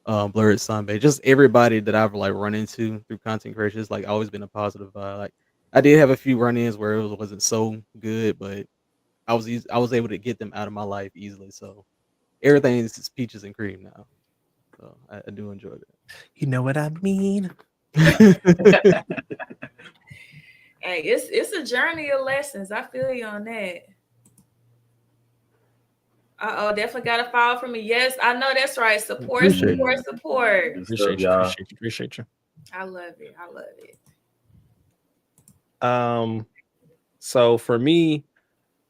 Blerd, Sunbae, just everybody that I've like run into through content creation has like always been a positive vibe. Like I did have a few run-ins where it wasn't so good, but I was able to get them out of my life easily. So everything is just peaches and cream now. So I do enjoy that. You know what I mean? Hey, it's a journey of lessons. I feel you on that. Definitely got a follow from me. Yes, I know that's right. Support. Appreciate you. I love it. So for me,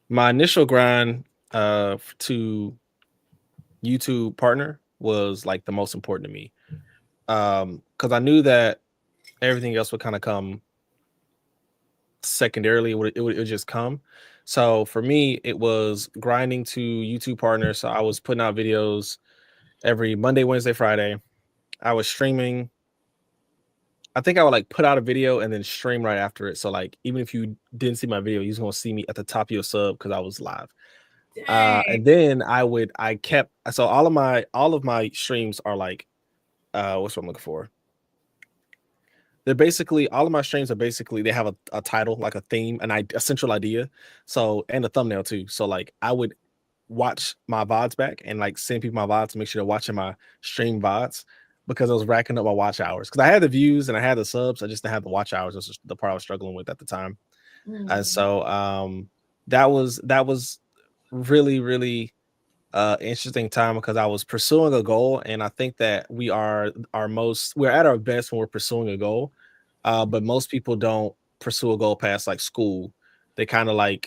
my initial grind to YouTube partner was like the most important to me. Because I knew that everything else would kind of come secondarily. It would just come. So for me, it was grinding to YouTube partner. So I was putting out videos every Monday, Wednesday, Friday. I was streaming. I think I would like put out a video and then stream right after it. So like even if you didn't see my video, you're gonna see me at the top of your sub because I was live. And then I kept so all of my streams are like what's what I'm looking for. They're basically all of my streams are basically they have a title, like a theme, a central idea. So and a thumbnail too. So like I would watch my VODs back and like send people my VODs to make sure they're watching my stream VODs because I was racking up my watch hours. Because I had the views and I had the subs, I just didn't have the watch hours. This was the part I was struggling with at the time. And so that was really, really interesting time because I was pursuing a goal, and I think that we're at our best when we're pursuing a goal, but most people don't pursue a goal past like school. They kind of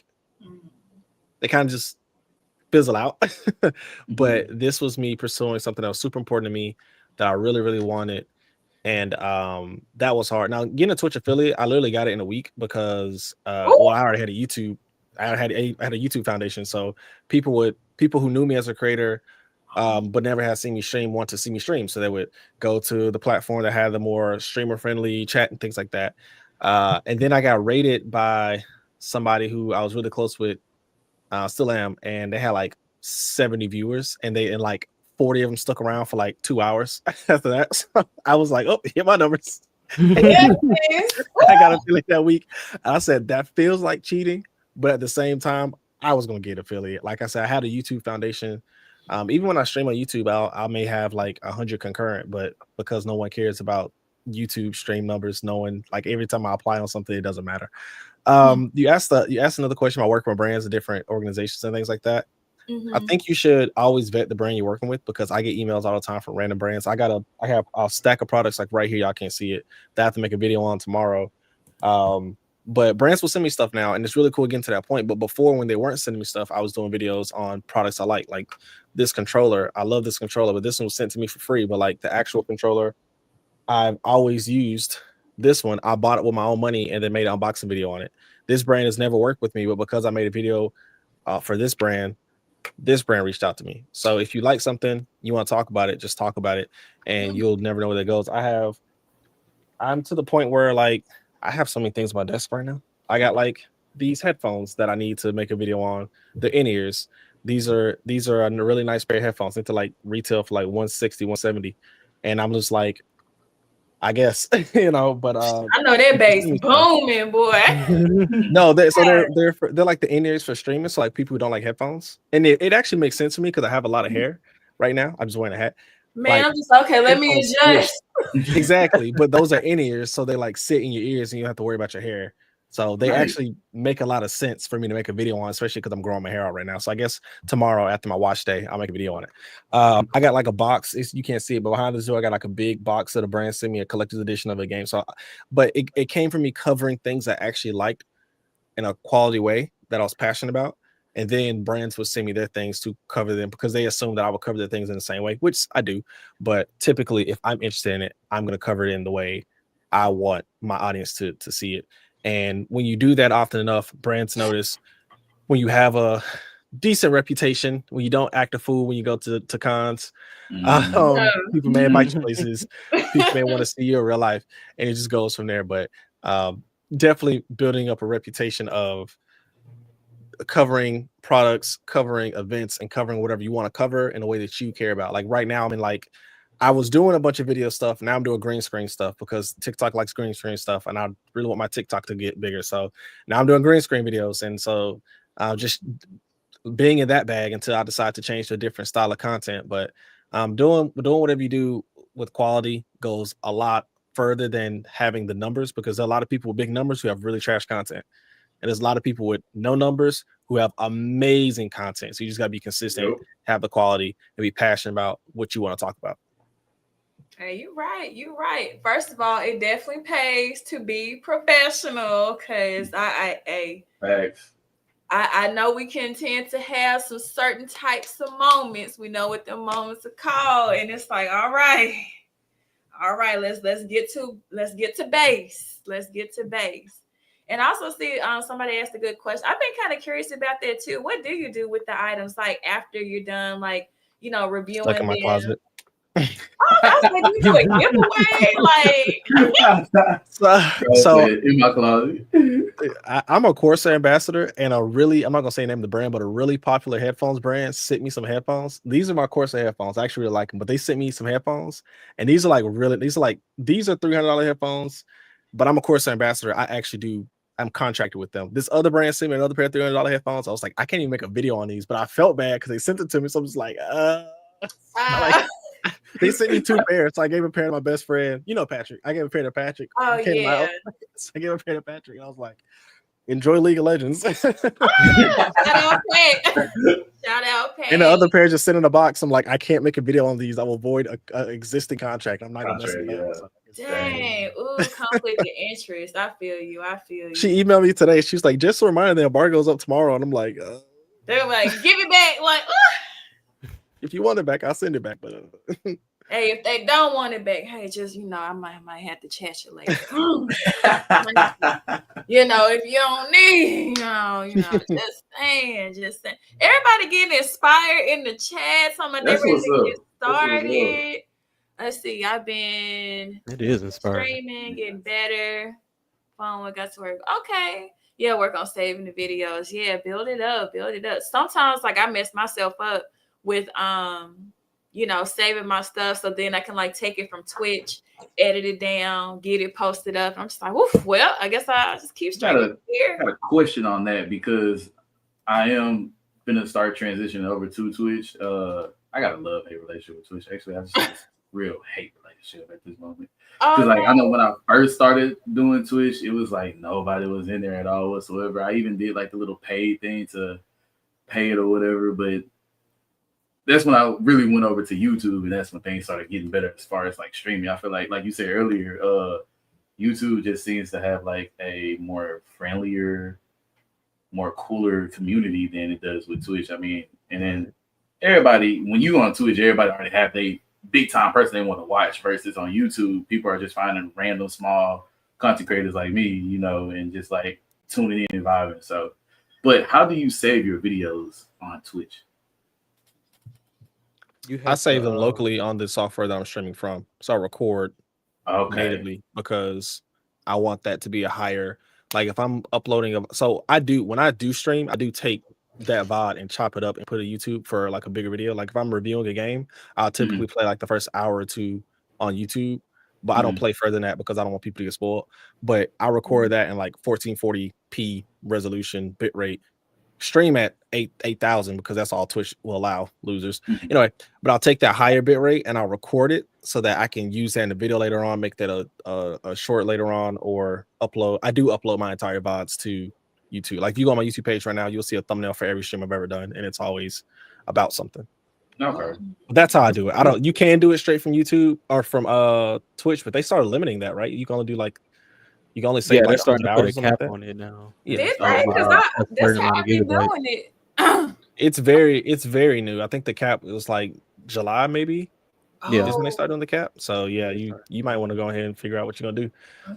just fizzle out. But this was me pursuing something that was super important to me that I really, really wanted, and that was hard. Now getting a Twitch affiliate, I literally got it in a week because I already had a YouTube. I had a YouTube foundation, so people who knew me as a creator, but never had seen me stream, want to see me stream. So they would go to the platform that had the more streamer friendly chat and things like that. And then I got rated by somebody who I was really close with, still am, and they had like 70 viewers, and like 40 of them stuck around for like 2 hours after that. So I was like, oh, hit my numbers. I got a feeling that week. I said that feels like cheating. But at the same time, I was going to get affiliate. Like I said, I had a YouTube foundation. Even when I stream on YouTube, I may have like 100 concurrent, but because no one cares about YouTube stream numbers, knowing like every time I apply on something, it doesn't matter. You asked another question about working with brands and different organizations and things like that. I Mhm. think you should always vet the brand you're working with, because I get emails all the time from random brands. I have a stack of products like right here. Y'all can't see it. That I have to make a video on tomorrow. But brands will send me stuff now, and it's really cool getting to that point. But before, when they weren't sending me stuff, I was doing videos on products I like this controller. I love this controller, but this one was sent to me for free. But like the actual controller, I've always used this one. I bought it with my own money and then made an unboxing video on it. This brand has never worked with me, but because I made a video for this brand reached out to me. So if you like something, you want to talk about it, just talk about it, and you'll never know where that goes. I'm to the point where like I have so many things on my desk right now. I got like these headphones that I need to make a video on, the in-ears. These are a really nice pair of headphones. They like retail for like 160, 170. And I'm just like, I guess, but I know that bass booming, boy. No, they're like the in-ears for streaming. So like people who don't like headphones, and it actually makes sense to me because I have a lot of hair right now. I'm just wearing a hat. Man, Like, I'm just okay. Let me adjust. Exactly, but those are in-ears, so they like sit in your ears, and you don't have to worry about your hair. So they actually make a lot of sense for me to make a video on, especially because I'm growing my hair out right now. So I guess tomorrow after my wash day, I'll make a video on it. I got like a box. You can't see it, but behind the door, I got like a big box that the brand sent me, a collector's edition of a game. So, but it came from me covering things I actually liked in a quality way that I was passionate about. And then brands would send me their things to cover them because they assume that I would cover their things in the same way, which I do. But typically, if I'm interested in it, I'm going to cover it in the way I want my audience to see it. And when you do that often enough, brands notice. When you have a decent reputation, when you don't act a fool when you go to cons, people may invite you places, people may want to see you in real life, and it just goes from there. But definitely building up a reputation of covering products, covering events, and covering whatever you want to cover in a way that you care about. Like right now, I was doing a bunch of video stuff. Now I'm doing green screen stuff because TikTok likes green screen stuff, and I really want my TikTok to get bigger. So now I'm doing green screen videos, and so just being in that bag until I decide to change to a different style of content. But doing whatever you do with quality goes a lot further than having the numbers, because there are a lot of people with big numbers who have really trash content, and there's a lot of people with no numbers who have amazing content. So you just got to be consistent, have the quality, and be passionate about what you want to talk about. Hey, you're right. First of all, it definitely pays to be professional, because I know we can tend to have some certain types of moments. We know what the moments are called, and it's like, all right, let's get to base. Let's get to base. And I also see somebody asked a good question. I've been kind of curious about that too. What do you do with the items like after you're done, like, reviewing Stuck in my them? closet. Oh, I was like, you do a giveaway, like. So in my closet. I'm a Corsair ambassador, and I'm not gonna say the name of the brand, but a really popular headphones brand sent me some headphones. These are my Corsair headphones. I actually really like them, but they sent me some headphones, and these are $300 headphones. But I'm a Corsair ambassador. I'm contracted with them. This other brand sent me another pair of $300 headphones. I was like, I can't even make a video on these, but I felt bad because they sent it to me. So I'm just like, they sent me 2 pairs. So I gave a pair to my best friend. Patrick. I gave a pair to Patrick. Oh, yeah. So I gave a pair to Patrick. And I was like, enjoy League of Legends. Shout out, Pat. And the other pair just sit in a box. I'm like, I can't make a video on these. I will avoid an existing contract. I'm not going to mess it up. So, dang. Ooh, conflict of interest. I feel you. She emailed me today. She's like, just a reminder, the embargo's up tomorrow. And I'm like, they're like, give it back. Like, if you want it back, I'll send it back. But hey, if they don't want it back, hey, just I might have to chat you later. If you don't need, just saying. Everybody getting inspired in the chat. Some of them ready to get started. Let's see. It is inspiring. Streaming, getting better. Phone, got to work. Okay. Yeah, work on saving the videos. Yeah, build it up. Sometimes, like, I mess myself up with saving my stuff, so then I can take it from Twitch, edit it down, get it posted up. I'm just like, woof, well, I guess I just keep straight here. I got a question on that, because I am gonna start transitioning over to Twitch. I got a love-hate relationship with Twitch. Actually, I just real hate relationship. ownership at this moment. Oh, Because like I know no. when I first started doing Twitch, it was like nobody was in there at all whatsoever. I even did like the little paid thing to pay it or whatever, but that's when I really went over to YouTube, and that's when things started getting better as far as like streaming. I feel like you said earlier, YouTube just seems to have like a more friendlier, more cooler community than it does with Twitch. I mean, and then everybody, when you on Twitch, everybody already have a big time person they want to watch. Versus on YouTube, people are just finding random small content creators like me, you know, and just like tuning in and vibing. So, but how do you save your videos on Twitch? I save them locally on the software that I'm streaming from. So I record natively because I want that to be a higher, like if I'm uploading so when I do stream, I do take that VOD and chop it up and put it YouTube for like a bigger video. Like if I'm reviewing a game, I'll typically play like the first hour or two on YouTube, but I don't play further than that because I don't want people to get spoiled. But I record that in like 1440p resolution bitrate, stream at 8,000 because that's all Twitch will allow losers. Anyway, but I'll take that higher bit rate and I'll record it so that I can use that in the video later on, make that a short later on, or upload. I do upload my entire VODs to YouTube. Like if you go on my YouTube page right now, you'll see a thumbnail for every stream I've ever done, and it's always about something. Okay. That's how I do it. You can do it straight from YouTube or from Twitch, but they started limiting that, right? You can only do like you can only save they're like starting to put a cap like on it now. Did Yeah. they? Because that's how I've been doing it. It's very new. I think the cap was like July maybe. Yeah. Is when they start doing the cap. So yeah, you might want to go ahead and figure out what you're gonna do.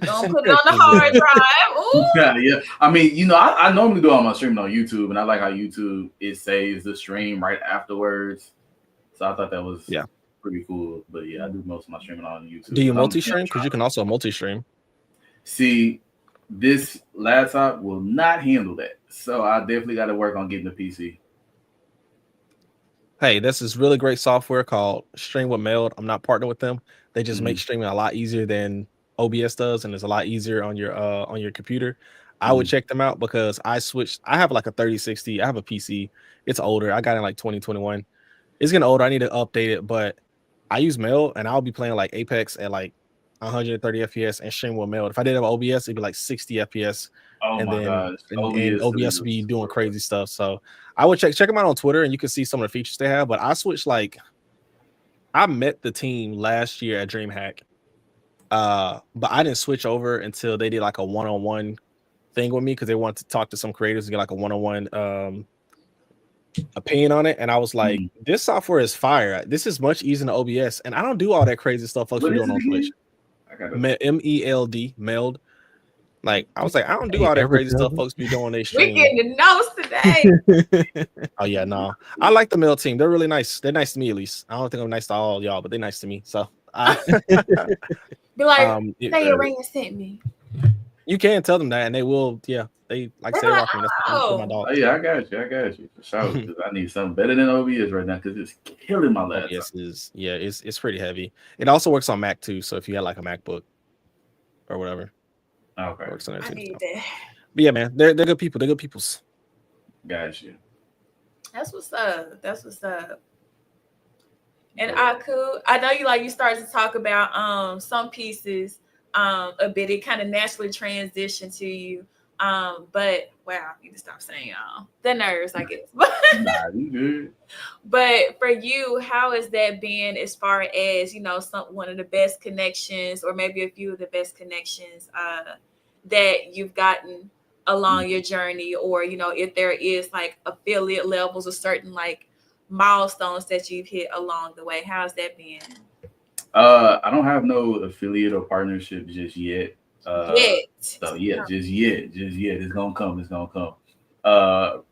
Don't put it on the hard drive. Ooh. Yeah. I mean, you know, I normally do all my streaming on YouTube, and I like how YouTube it saves the stream right afterwards. So I thought that was pretty cool. But yeah, I do most of my streaming on YouTube. Do you multi-stream? Because you can also multi-stream. See, this laptop will not handle that. So I definitely got to work on getting the PC. Hey, this is really great software called Stream with Meld. I'm not partnered with them. They just make streaming a lot easier than OBS does, and it's a lot easier on your computer. I would check them out because I switched. I have like a 3060. I have a PC. It's older. I got it in like 2021. It's getting older. I need to update it, but I use Meld, and I'll be playing like Apex at like 130 FPS and stream with Meld. If I did have OBS, it'd be like 60 FPS. Oh and my then gosh. and OBS would be doing crazy stuff. So I would check them out on Twitter, and you can see some of the features they have. But I switched I met the team last year at DreamHack, but I didn't switch over until they did like a one-on-one thing with me because they wanted to talk to some creators and get like a one-on-one opinion on it. And I was like, this software is fire. This is much easier than OBS, and I don't do all that crazy stuff folks are doing on Twitch. MELD, Meld. Like I was like, I don't do all that crazy stuff folks be doing. They stream. We getting the notes today. Oh yeah, no, I like the Meld team. They're really nice. They're nice to me at least. I don't think I'm nice to all y'all, but they're nice to me. So be like, say your ring sent me. You can tell them that, and they will. Yeah, they like say rock me. That's my dog. Oh yeah, I got you for sure. Because I need something better than OBS right now because it's killing my laptop. It's pretty heavy. It also works on Mac too. So if you got like a MacBook or whatever. Okay. Works on I need that. But yeah, man, they're good people. They're good peoples. Gotcha. That's what's up. And I know you started to talk about some pieces a bit. It kind of naturally transitioned to you. But wow, you need to stop saying the nerves, I guess. Nah, you good. But for you, how has that been as far as, one of the best connections or maybe a few of the best connections that you've gotten along your journey, or, if there is like affiliate levels or certain like milestones that you've hit along the way? How's that been? I don't have no affiliate or partnership just yet. So yeah, just yet. It's gonna come.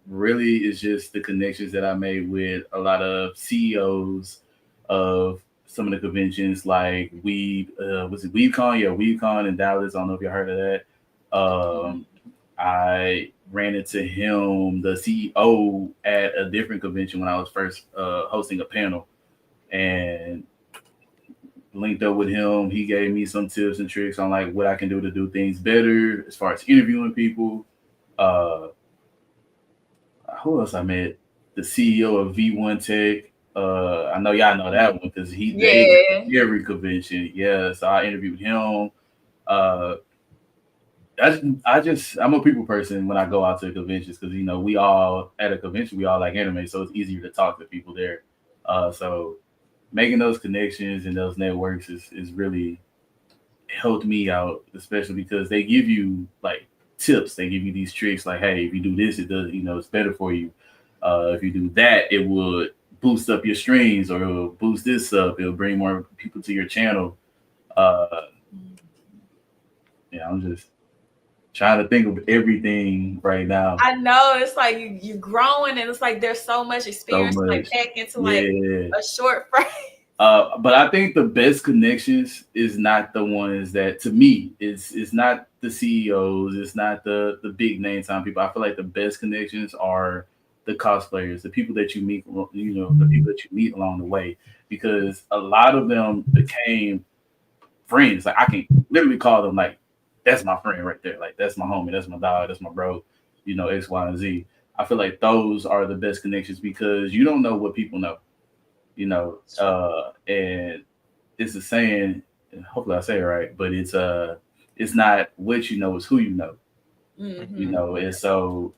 Really, it's just the connections that I made with a lot of CEOs of some of the conventions, like was it WeebCon? Yeah, WeebCon in Dallas. I don't know if you heard of that. I ran into him, the CEO, at a different convention when I was first hosting a panel, and linked up with him. He gave me some tips and tricks on like what I can do to do things better as far as interviewing people. Who else I met? The CEO of V1 Tech. I know y'all know that one because they every convention. Yeah, so I interviewed him. I'm a people person when I go out to conventions because we all at a convention we all like anime, so it's easier to talk to people there. So making those connections and those networks is really helped me out, especially because they give you like tips. They give you these tricks like, hey, if you do this, it does, it's better for you. If you do that, it would boost up your streams or it'll boost this up. It'll bring more people to your channel. Yeah, I'm just trying to think of everything right now. I know it's like you're growing, and it's like there's so much experience to like pack into like a short phrase. But I think the best connections is not the ones that, to me, it's not the CEOs, it's not the big name time people. I feel like the best connections are the cosplayers, the people that you meet, the people that you meet along the way, because a lot of them became friends. Like I can literally call them like, that's my friend right there. Like that's my homie, that's my dog, that's my bro, X, Y, and Z. I feel like those are the best connections because you don't know what people know, and it's a saying, hopefully I say it right, but it's not what you know, it's who you know. Mm-hmm. And so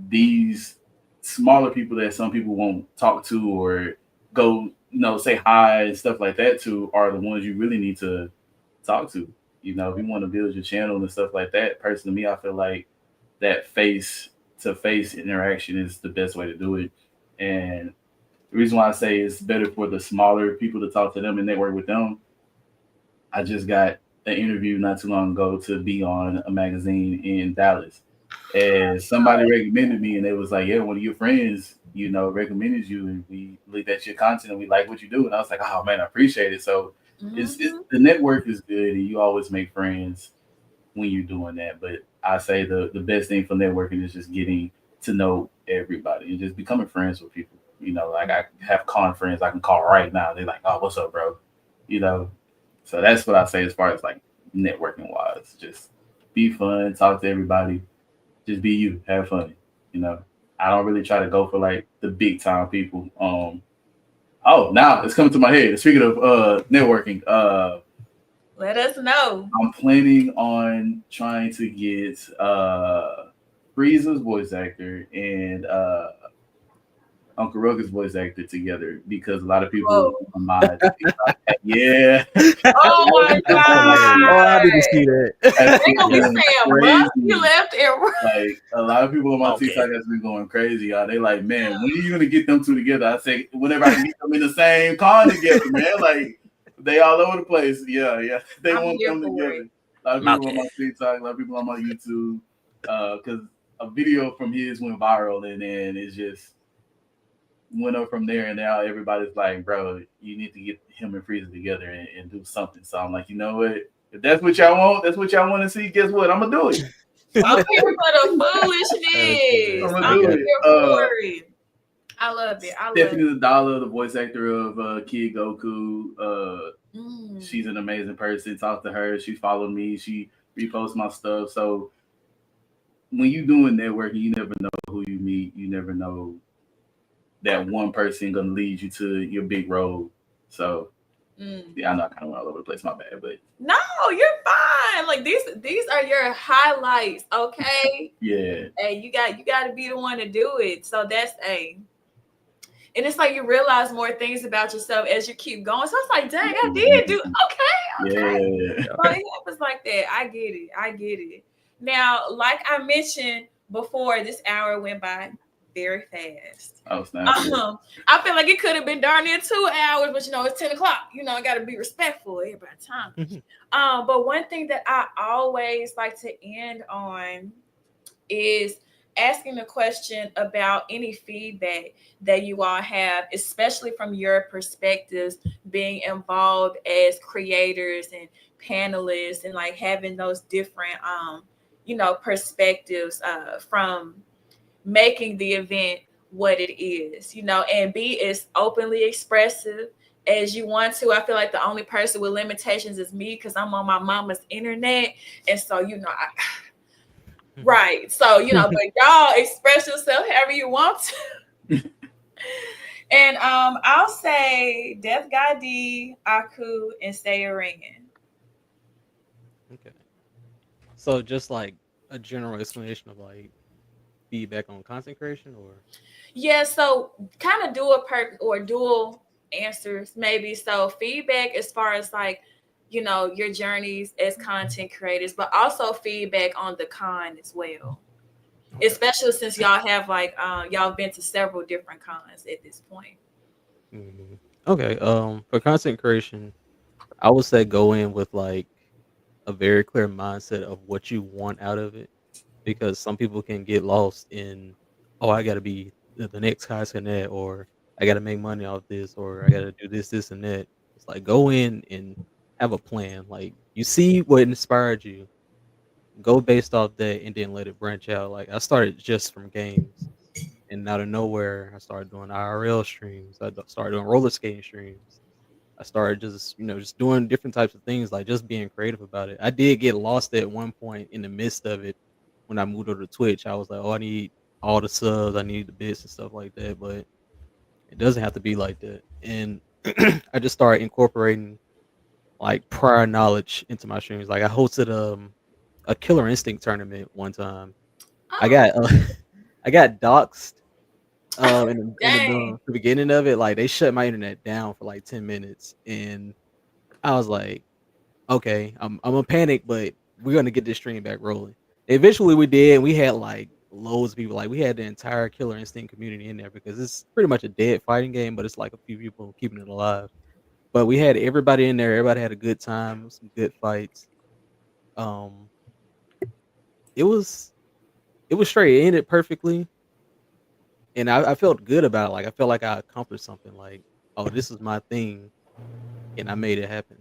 these smaller people that some people won't talk to or go, say hi and stuff like that to are the ones you really need to talk to. If you want to build your channel and stuff like that, personally, me, I feel like that face-to-face interaction is the best way to do it. And the reason why I say it's better for the smaller people to talk to them and network with them, I just got an interview not too long ago to be on a magazine in Dallas. And somebody recommended me, and they was like, yeah, one of your friends, recommended you, and we looked at your content and we like what you do. And I was like, oh, man, I appreciate it. So it's the network is good, and you always make friends when you're doing that. But I say the best thing for networking is just getting to know everybody and just becoming friends with people. Like I have con friends I can call right now. They're like, oh, what's up, bro? So that's what I say as far as like networking wise. Just be fun, talk to everybody, just be you, have fun. I don't really try to go for like the big time people. Now it's coming to my head. Speaking of networking, let us know. I'm planning on trying to get Frieza's voice actor and Uncle Rugged's voice actor together because a lot of people on my yeah. Oh my god! Oh, I didn't see that. They gonna be saying you left and right. Like a lot of people on my TikTok has been going crazy. Y'all. They like, man, when are you gonna get them two together? I say whenever I get them in the same con together, man. Like they all over the place. Yeah. They want them together. A lot of people on my TikTok, a lot of people on my YouTube, because a video from his went viral and then it's just went up from there, and now everybody's like, bro, you need to get him and Frieza together and do something. So I'm like, you know what? If that's what y'all want to see, guess what? I'm gonna do it. I'm here for the foolishness. I'm here for it. I love it. Stephanie the Dollar, the voice actor of Kid Goku. She's an amazing person. Talk to her. She followed me. She reposts my stuff. So when you doing networking, you never know who you meet. You never know that one person gonna lead you to your big road. So yeah, I know I kind of went all over the place. My bad, but no, you're fine. Like these are your highlights, okay? Yeah. Hey, you got to be the one to do it. So that's and it's like you realize more things about yourself as you keep going. So it's like, dang, I did do okay. Yeah. So it happens like that. I get it. Now, like I mentioned before, this hour went by very fast. Oh, snap. I feel like it could have been darn near 2 hours, but it's 10 o'clock. I got to be respectful of everybody's time. But one thing that I always like to end on is asking a question about any feedback that you all have, especially from your perspectives, being involved as creators and panelists and like having those different, perspectives from making the event what it is, and be as openly expressive as you want to. I feel like the only person with limitations is me because I'm on my mama's internet. And so, right. So, but y'all express yourself however you want to. And I'll say Death Guy D, Aku, and Sayaran. Okay. So just like a general explanation of like feedback on content creation, or Yeah, so kind of dual answers maybe. So feedback as far as like, your journeys as content creators, but also feedback on the con as well. okay. Especially since y'all have like y'all been to several different cons at this point. Mhm. Okay. For content creation, I would say go in with like a very clear mindset of what you want out of it, because some people can get lost in, oh, I got to be the next Kai Cenat, or I got to make money off this, or I got to do this, this, and that. It's like go in and have a plan. Like you see what inspired you, go based off that, and then let it branch out. Like I started just from games, and out of nowhere, I started doing IRL streams. Started doing roller skating streams. I started just, just doing different types of things, like just being creative about it. I did get lost at one point in the midst of it when I moved over to Twitch. I was like, oh, I need all the subs, I need the bits and stuff like that. But it doesn't have to be like that. And I just started incorporating like prior knowledge into my streams. Like I hosted a Killer Instinct tournament one time. I Oh, got I got doxxed dang. the beginning of it. Like they shut my internet down for like 10 minutes, and I was like, okay, I'm a panic, but we're gonna get this stream back rolling. Eventually we did, and we had like loads of people. Like we had the entire Killer Instinct community in there, because it's pretty much a dead fighting game, but it's like a few people keeping it alive. But we had everybody in there, everybody had a good time, some good fights. Um it was it was straight. It ended perfectly, and I felt good about it. Like I felt like I accomplished something, like, oh, this is my thing, and I made it happen.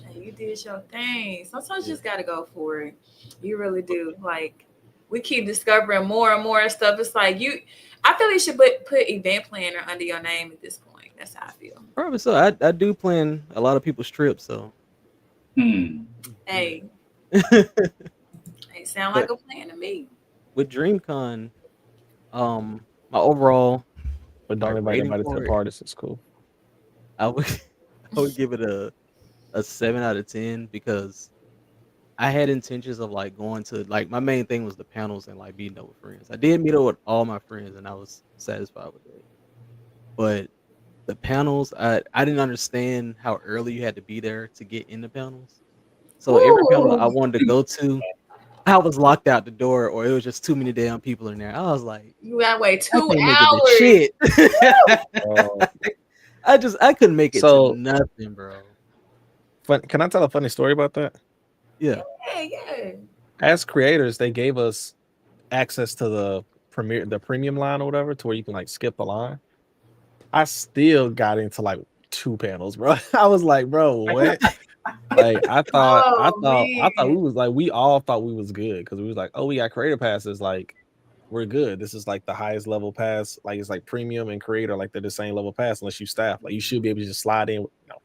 Hey, you did your thing. Sometimes you Yeah. just gotta go for it. You really do. Like we keep discovering more and more stuff. It's like I feel you should put event planner under your name at this point. That's how I feel. Probably so. I do plan a lot of people's trips, so yeah. Hey, hey, sound like But a plan to me. with DreamCon, my overall But don't like invite rating anybody to the for it, parties. It's cool. I would I would give it a 7 out of 10, because I had intentions of like going to, like, my main thing was the panels and like meeting up with friends. I did meet up with all my friends, and I was satisfied with it. But the panels, I didn't understand how early you had to be there to get in the panels. So every panel I Ooh, wanted to go to, I was locked out the door, or it was just too many damn people in there. I was like, you gotta wait I two can't make it to hours. shit. Uh, I couldn't make it to so, nothing, bro. can I tell a funny story about that? Yeah. Yeah. As creators, they gave us access to the premium line or whatever, to where you can like skip the line. I still got into like 2 panels, bro. I was like, bro, what? Like Oh I thought we man. was like, we all thought we was good, because we was like, oh, we got creator passes, like we're good. This is like the highest level pass, like it's like premium and creator, like they're the same level pass unless you staff. Like you should be able to just slide in. No,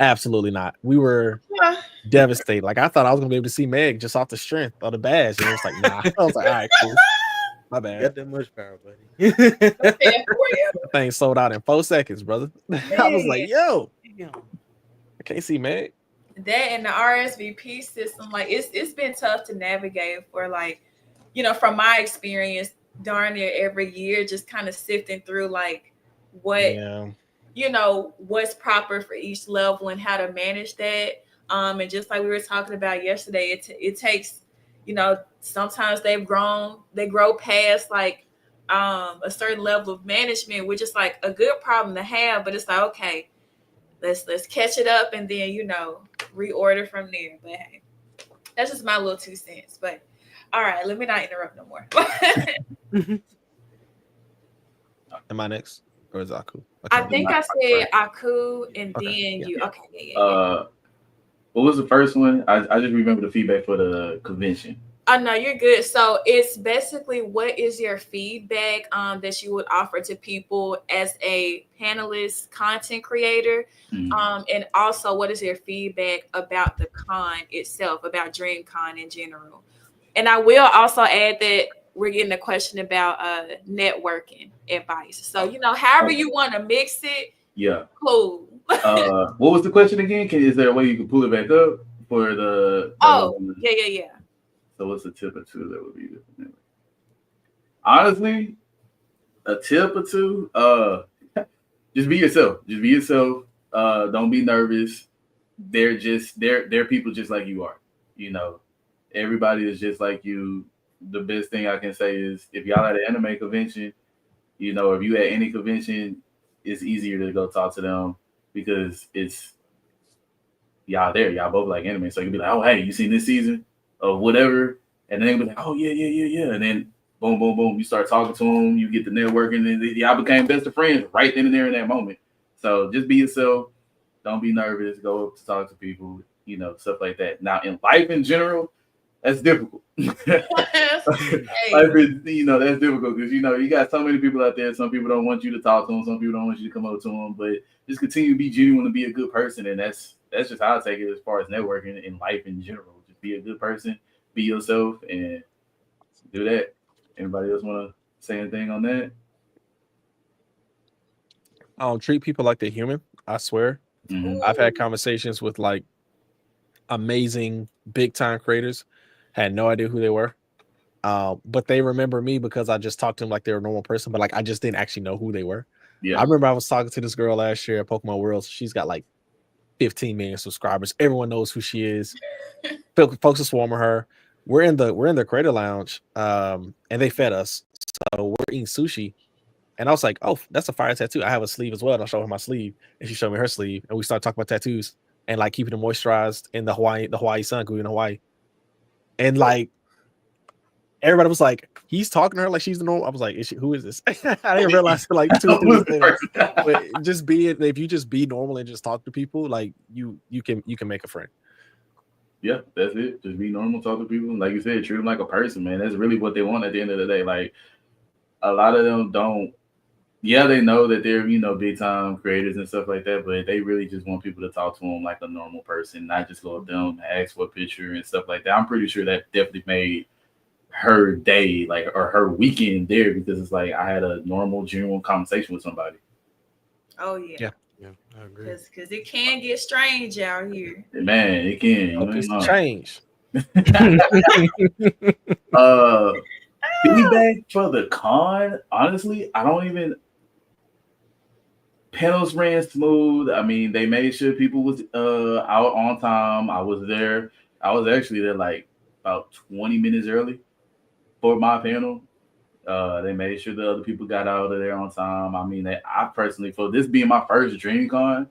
absolutely not. We were devastated. Like I thought I was gonna be able to see Meg just off the strength of the badge, and it was like, nah. I was like, all right, cool. My You got bad. that much power, buddy. Bad for you. The thing sold out in 4 seconds, brother. I was like, Man. yo, Damn. I can't see Meg. That and the RSVP system, like it's been tough to navigate for like, from my experience, darn near every year, just kind of sifting through like what Yeah. what's proper for each level and how to manage that. And just like we were talking about yesterday, it takes, sometimes they grow past like a certain level of management, which is like a good problem to have, but it's like, okay, let's catch it up and then reorder from there. But hey, that's just my little 2 cents. But all right, let me not interrupt no more. Am I next? Or is Aku? I think I said Aku and Okay, then yeah. you. Okay, yeah. What was the first one? I just remember the feedback for the convention. Oh no, you're good. So it's basically, what is your feedback that you would offer to people as a panelist content creator? And also, what is your feedback about the con itself, about DreamCon in general? And I will also add that we're getting a question about networking advice. So, however you want to mix it, yeah. Cool. What was the question again? Is there a way you can pull it back up for the? Yeah. So what's a tip or two that would be different? Honestly, a tip or two. Just be yourself. Just be yourself. Don't be nervous. They're people just like you are. Everybody is just like you. The best thing I can say is if y'all at an anime convention, if you at any convention, it's easier to go talk to them because it's y'all there. Y'all both like anime. So you can be like, oh, hey, you seen this season of whatever? And then they'll be like, oh, yeah. And then boom, boom, boom. You start talking to them. You get the networking. And y'all became best of friends right then and there in that moment. So just be yourself. Don't be nervous. Go up to talk to people, stuff like that. Now, in life in general, that's difficult. Life is, that's difficult because, you got so many people out there. Some people don't want you to talk to them. Some people don't want you to come up to them. But just continue to be genuine and be a good person. And that's just how I take it as far as networking in life in general. Just be a good person, be yourself, and do that. Anybody else want to say anything on that? Treat people like they're human. I swear. Mm-hmm. I've had conversations with like amazing big time creators, had no idea who they were. But they remember me because I just talked to them like they were a normal person, but like I just didn't actually know who they were. Yeah. I remember I was talking to this girl last year at Pokemon World. She's got like 15 million subscribers. Everyone knows who she is. Folks are swarming her. We're in the creator lounge, and they fed us. So we're eating sushi. And I was like, oh, that's a fire tattoo. I have a sleeve as well. And I showed her my sleeve. And she showed me her sleeve. And we started talking about tattoos and like keeping them moisturized in the Hawaii sun, going in Hawaii. And like everybody was like, he's talking to her like she's the normal. I was like, who is this? I didn't realize for like 2 or 3 weeks later. But if you just be normal and just talk to people, like you can make a friend. Yeah, that's it. Just be normal, talk to people. Like you said, treat them like a person, man. That's really what they want at the end of the day. Like a lot of them don't. Yeah, they know that they're, big time creators and stuff like that, but they really just want people to talk to them like a normal person, not just go up to them, ask for a picture and stuff like that. I'm pretty sure that definitely made her day, or her weekend there, because it's like I had a normal, genuine conversation with somebody. Oh, yeah. Yeah, I agree. Because it can get strange out here. Man, it can. It's change. Feedback for the con, honestly, I don't even. Panels ran smooth. I mean, they made sure people was out on time. I was there. I was actually there like about 20 minutes early for my panel. They made sure the other people got out of there on time. I mean, I personally, for this being my first DreamCon,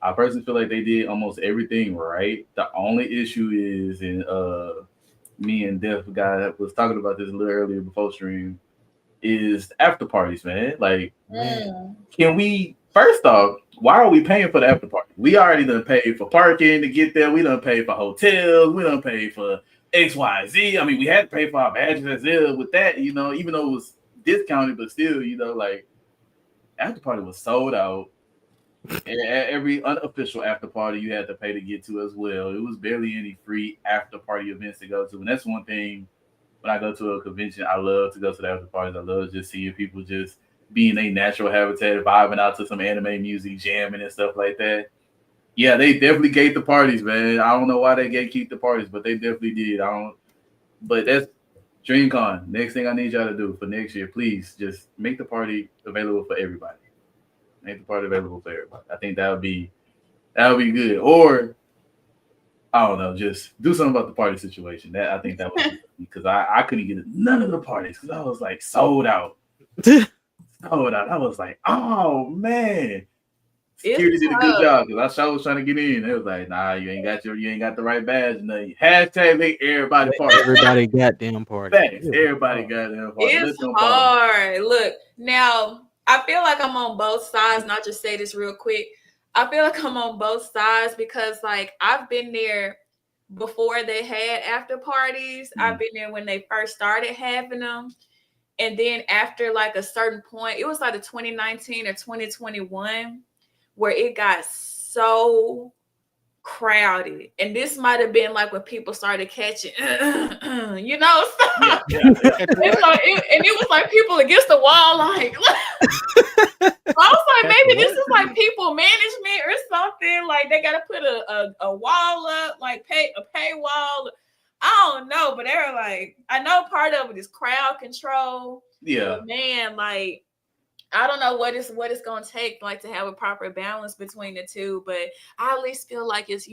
I personally feel like they did almost everything right. The only issue is, and me and Def guy was talking about this a little earlier before stream, is the after parties, man. Like, can we? First off, why are we paying for the after party? We already done paid for parking to get there. We done paid for hotels. We done paid for XYZ. I mean, we had to pay for our badges as well with that, even though it was discounted, but still, like after party was sold out. And every unofficial after party you had to pay to get to as well. It was barely any free after party events to go to. And that's one thing when I go to a convention, I love to go to the after parties. I love just seeing people just be in a natural habitat, vibing out to some anime music, jamming and stuff like that. Yeah, they definitely gate the parties, man. I don't know why they gatekeep the parties, but they definitely did. But that's DreamCon. Next thing I need y'all to do for next year, please just make the party available for everybody. Make the party available for everybody. I think that would be good. Or I don't know, just do something about the party situation. I think that would be because I couldn't get none of the parties because I was like sold out. I was like, oh man. Security did a good job because I was trying to get in. They was like, nah, you ain't got the right badge. Hashtag make everybody party. Everybody goddamn party. Thanks. Everybody goddamn party. It's hard. Look, now I feel like I'm on both sides. Not just say this real quick. I feel like I'm on both sides because like I've been there before they had after parties. I've been there when they first started having them. And then after like a certain point, it was like a 2019 or 2021 where it got so crowded, and this might have been like when people started catching, you know. So, Yeah. and it was like people against the wall, like. I was like, maybe this is like people management or something. Like they gotta put a wall up, like a paywall. I don't know, but they were like, I know part of it is crowd control. Yeah, but man, like I don't know what it's gonna take like to have a proper balance between the two, but I at least feel like it's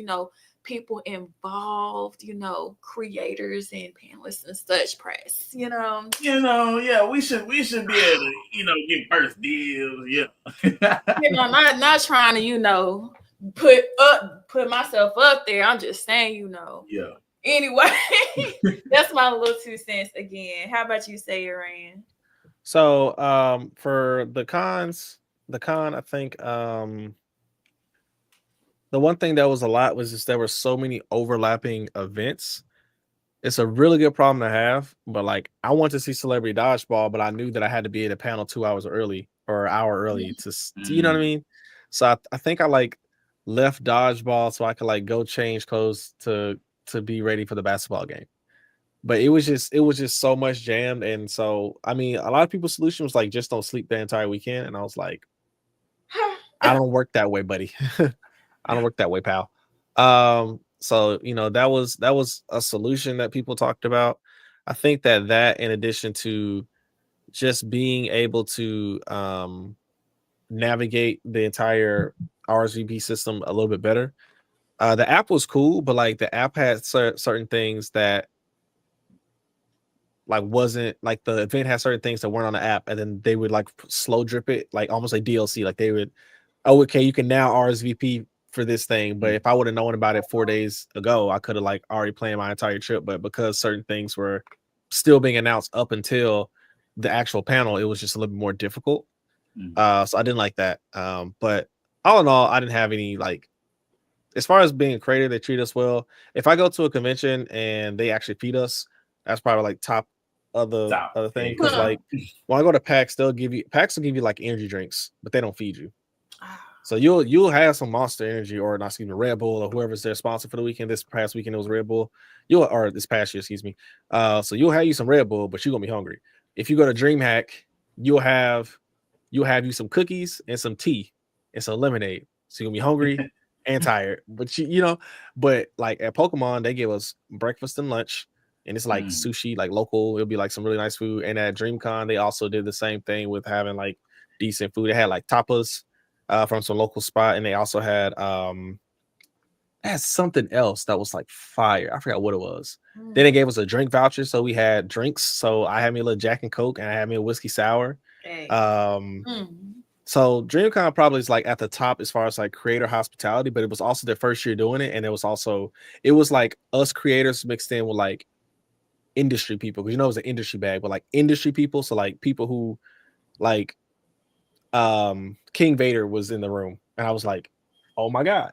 people involved, creators and panelists and such press, yeah, we should be able to, get first deals, not trying to, put myself up there. I'm just saying, Yeah. Anyway, that's my little 2 cents again. How about you, say Rand? So for the con, I think the one thing that was a lot was just there were so many overlapping events. It's a really good problem to have, but like I want to see Celebrity Dodgeball, but I knew that I had to be at a panel 2 hours early or an hour early to you know what I mean? So I think I like left Dodgeball so I could like go change clothes to be ready for the basketball game. But it was just so much jammed. And so I mean a lot of people's solution was like just don't sleep the entire weekend. And I was like, I don't work that way, buddy. I don't work that way, pal. So that was a solution that people talked about. I think that in addition to just being able to navigate the entire RSVP system a little bit better. The app was cool, but like the app had certain things that like wasn't like the event had certain things that weren't on the app, and then they would like slow drip it, like almost like DLC. Like they would, oh, okay, you can now RSVP for this thing. But if I would have known about it 4 days ago, I could have like already planned my entire trip. But because certain things were still being announced up until the actual panel, it was just a little bit more difficult. So I didn't like that. But all in all, I didn't have any like, as far as being a creator, they treat us well. If I go to a convention and they actually feed us, that's probably like top of the other thing. Because like when I go to PAX, will give you like energy drinks, but they don't feed you. So you'll have some Monster Energy or not, excuse me, Red Bull or whoever's their sponsor for the weekend. This past weekend it was Red Bull. Or this past year, excuse me. So you'll have you some Red Bull, but you're gonna be hungry. If you go to DreamHack, you'll have you some cookies and some tea and some lemonade. So you're gonna be hungry and tired. But but like at Pokemon, they give us breakfast and lunch, and it's like sushi, like local. It'll be like some really nice food. And at DreamCon, they also did the same thing with having like decent food. They had like tapas from some local spot, and they also had something else that was like fire. I forgot what it was. Then they gave us a drink voucher, so we had drinks. So I had me a little Jack and Coke, and I had me a whiskey sour. So DreamCon probably is like at the top as far as like creator hospitality, but it was also their first year doing it, and it was like us creators mixed in with like industry people, because it was an industry bag, but like industry people, so like people who like King Vader was in the room, and I was like, oh my god,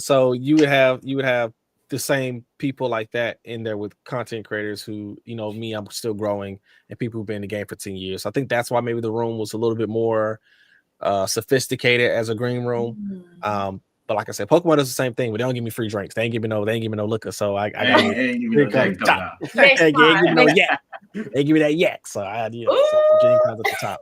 so you would have the same people like that in there with content creators who, me, I'm still growing, and people who've been in the game for 10 years. So I think that's why maybe the room was a little bit more sophisticated as a green room. But like I said, Pokemon does the same thing, but they don't give me free drinks. They ain't give me no liquor. So I got ain't give me no Jack Yak. They give me that yak. So I so Jane comes at the top.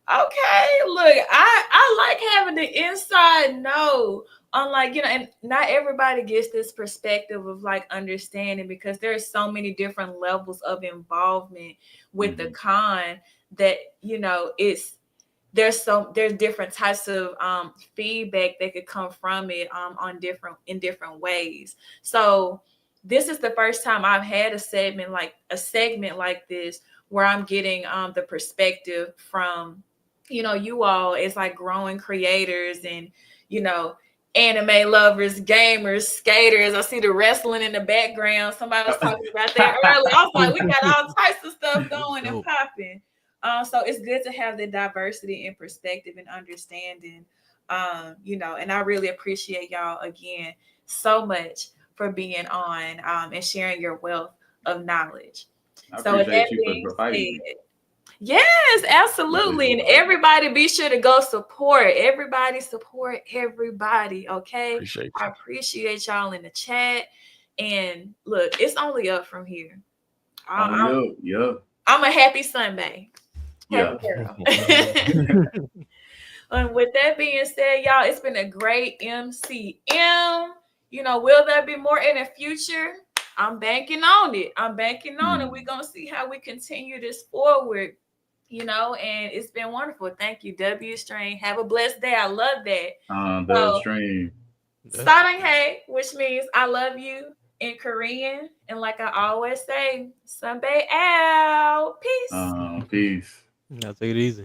Okay, look, I like having the inside know on like, and not everybody gets this perspective of like understanding, because there's so many different levels of involvement with the con that, there's different types of feedback that could come from it in different ways. So this is the first time I've had a segment like this where I'm getting the perspective from you all as like growing creators and anime lovers, gamers, skaters. I see the wrestling in the background. Somebody was talking about that earlier. I was like, we got all types of stuff going and popping. So it's good to have the diversity and perspective and understanding, and I really appreciate y'all again so much for being on and sharing your wealth of knowledge. I appreciate you for providing. Yes, absolutely. And everybody be sure to go support. Everybody support everybody. Okay. Appreciate I you. appreciate y'all in the chat. And look, it's only up from here. Yeah. I'm a happy Sunbae. Yeah. Happy girl. And with that being said, y'all, it's been a great MCM. You know, will there be more in the future? I'm banking on it. We're going to see how we continue this forward, you know, and it's been wonderful. Thank you, W Strain. Have a blessed day. I love that. The stream. Saranghae, which means I love you in Korean. And like I always say, Sunbae out. Peace. Peace. Now take it easy.